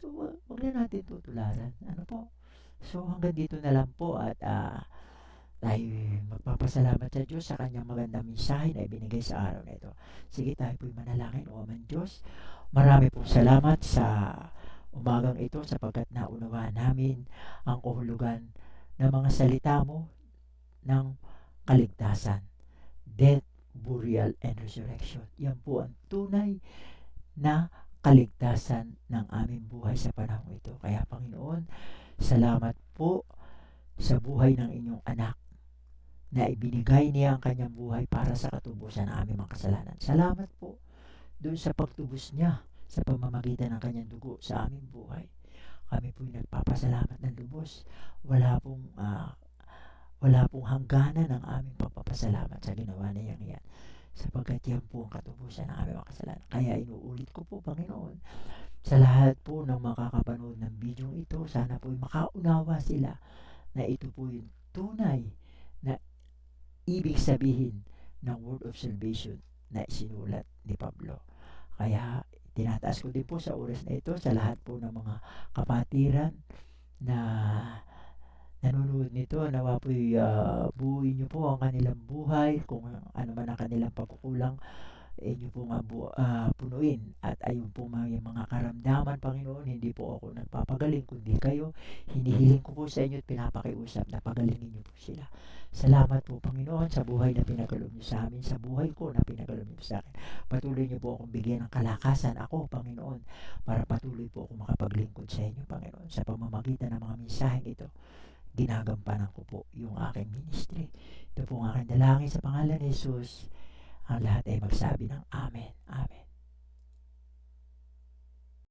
So, huwag na natin tutularan. Ano po? So, hanggang dito na lang po, at tayo magpapasalamat sa Diyos sa kanyang magandang mensahe na ibinigay sa araw na ito. Sige, tayo po'y manalangin. O man Diyos, marami pong salamat sa umagang ito, sapagkat naunawaan namin ang kahulugan ng mga salita mo ng kaligtasan, death, burial, and resurrection. Yan po ang tunay na kaligtasan ng aming buhay sa panahon ito. Kaya Panginoon, salamat po sa buhay ng inyong anak na ibinigay niya ang kanyang buhay para sa katubusan ng aming mga kasalanan. Salamat po doon sa pagtubos niya sa pamamagitan ng kanyang dugo sa aming buhay. Kami po'y nagpapasalamat ng lubos. Wala pong hangganan ang aming pagpapasalamat sa ginawa niya yan, sapagkat yan po ang katubusan ng aming mga kasalanan. Kaya inuulit ko po, Panginoon, sa lahat po ng makakapanood ng video ito, sana po'y makaunawa sila na ito po yung tunay na ibig sabihin ng word of salvation na isinulat ni Pablo. Kaya tinataas ko din po sa oras na ito sa lahat po ng mga kapatiran na nanonood tulad nito, nawa po'y buuin niyo po ang kanilang buhay, kung ano man ang kanilang pagkukulang, inyo po nga punuin. At ayun po may mga karamdaman, Panginoon, hindi po ako nagpapagaling, kundi kayo. Hinihiling ko po sa inyo at pinapakiusap na pagalingin niyo po sila. Salamat po, Panginoon, sa buhay na pinagkaloob niyo sa amin, sa buhay ko na pinagkaloob niyo sa akin. Patuloy niyo po akong bigyan ng kalakasan ako, Panginoon, para patuloy po ako makapaglingkod sa inyo, Panginoon, sa pamamagitan ng mga mensaheng ito. Ginagampanan ko po yung aking ministry. Ito po ang aking dalangin sa pangalan ni Jesus. Ang lahat ay magsabi ng Amen. Amen.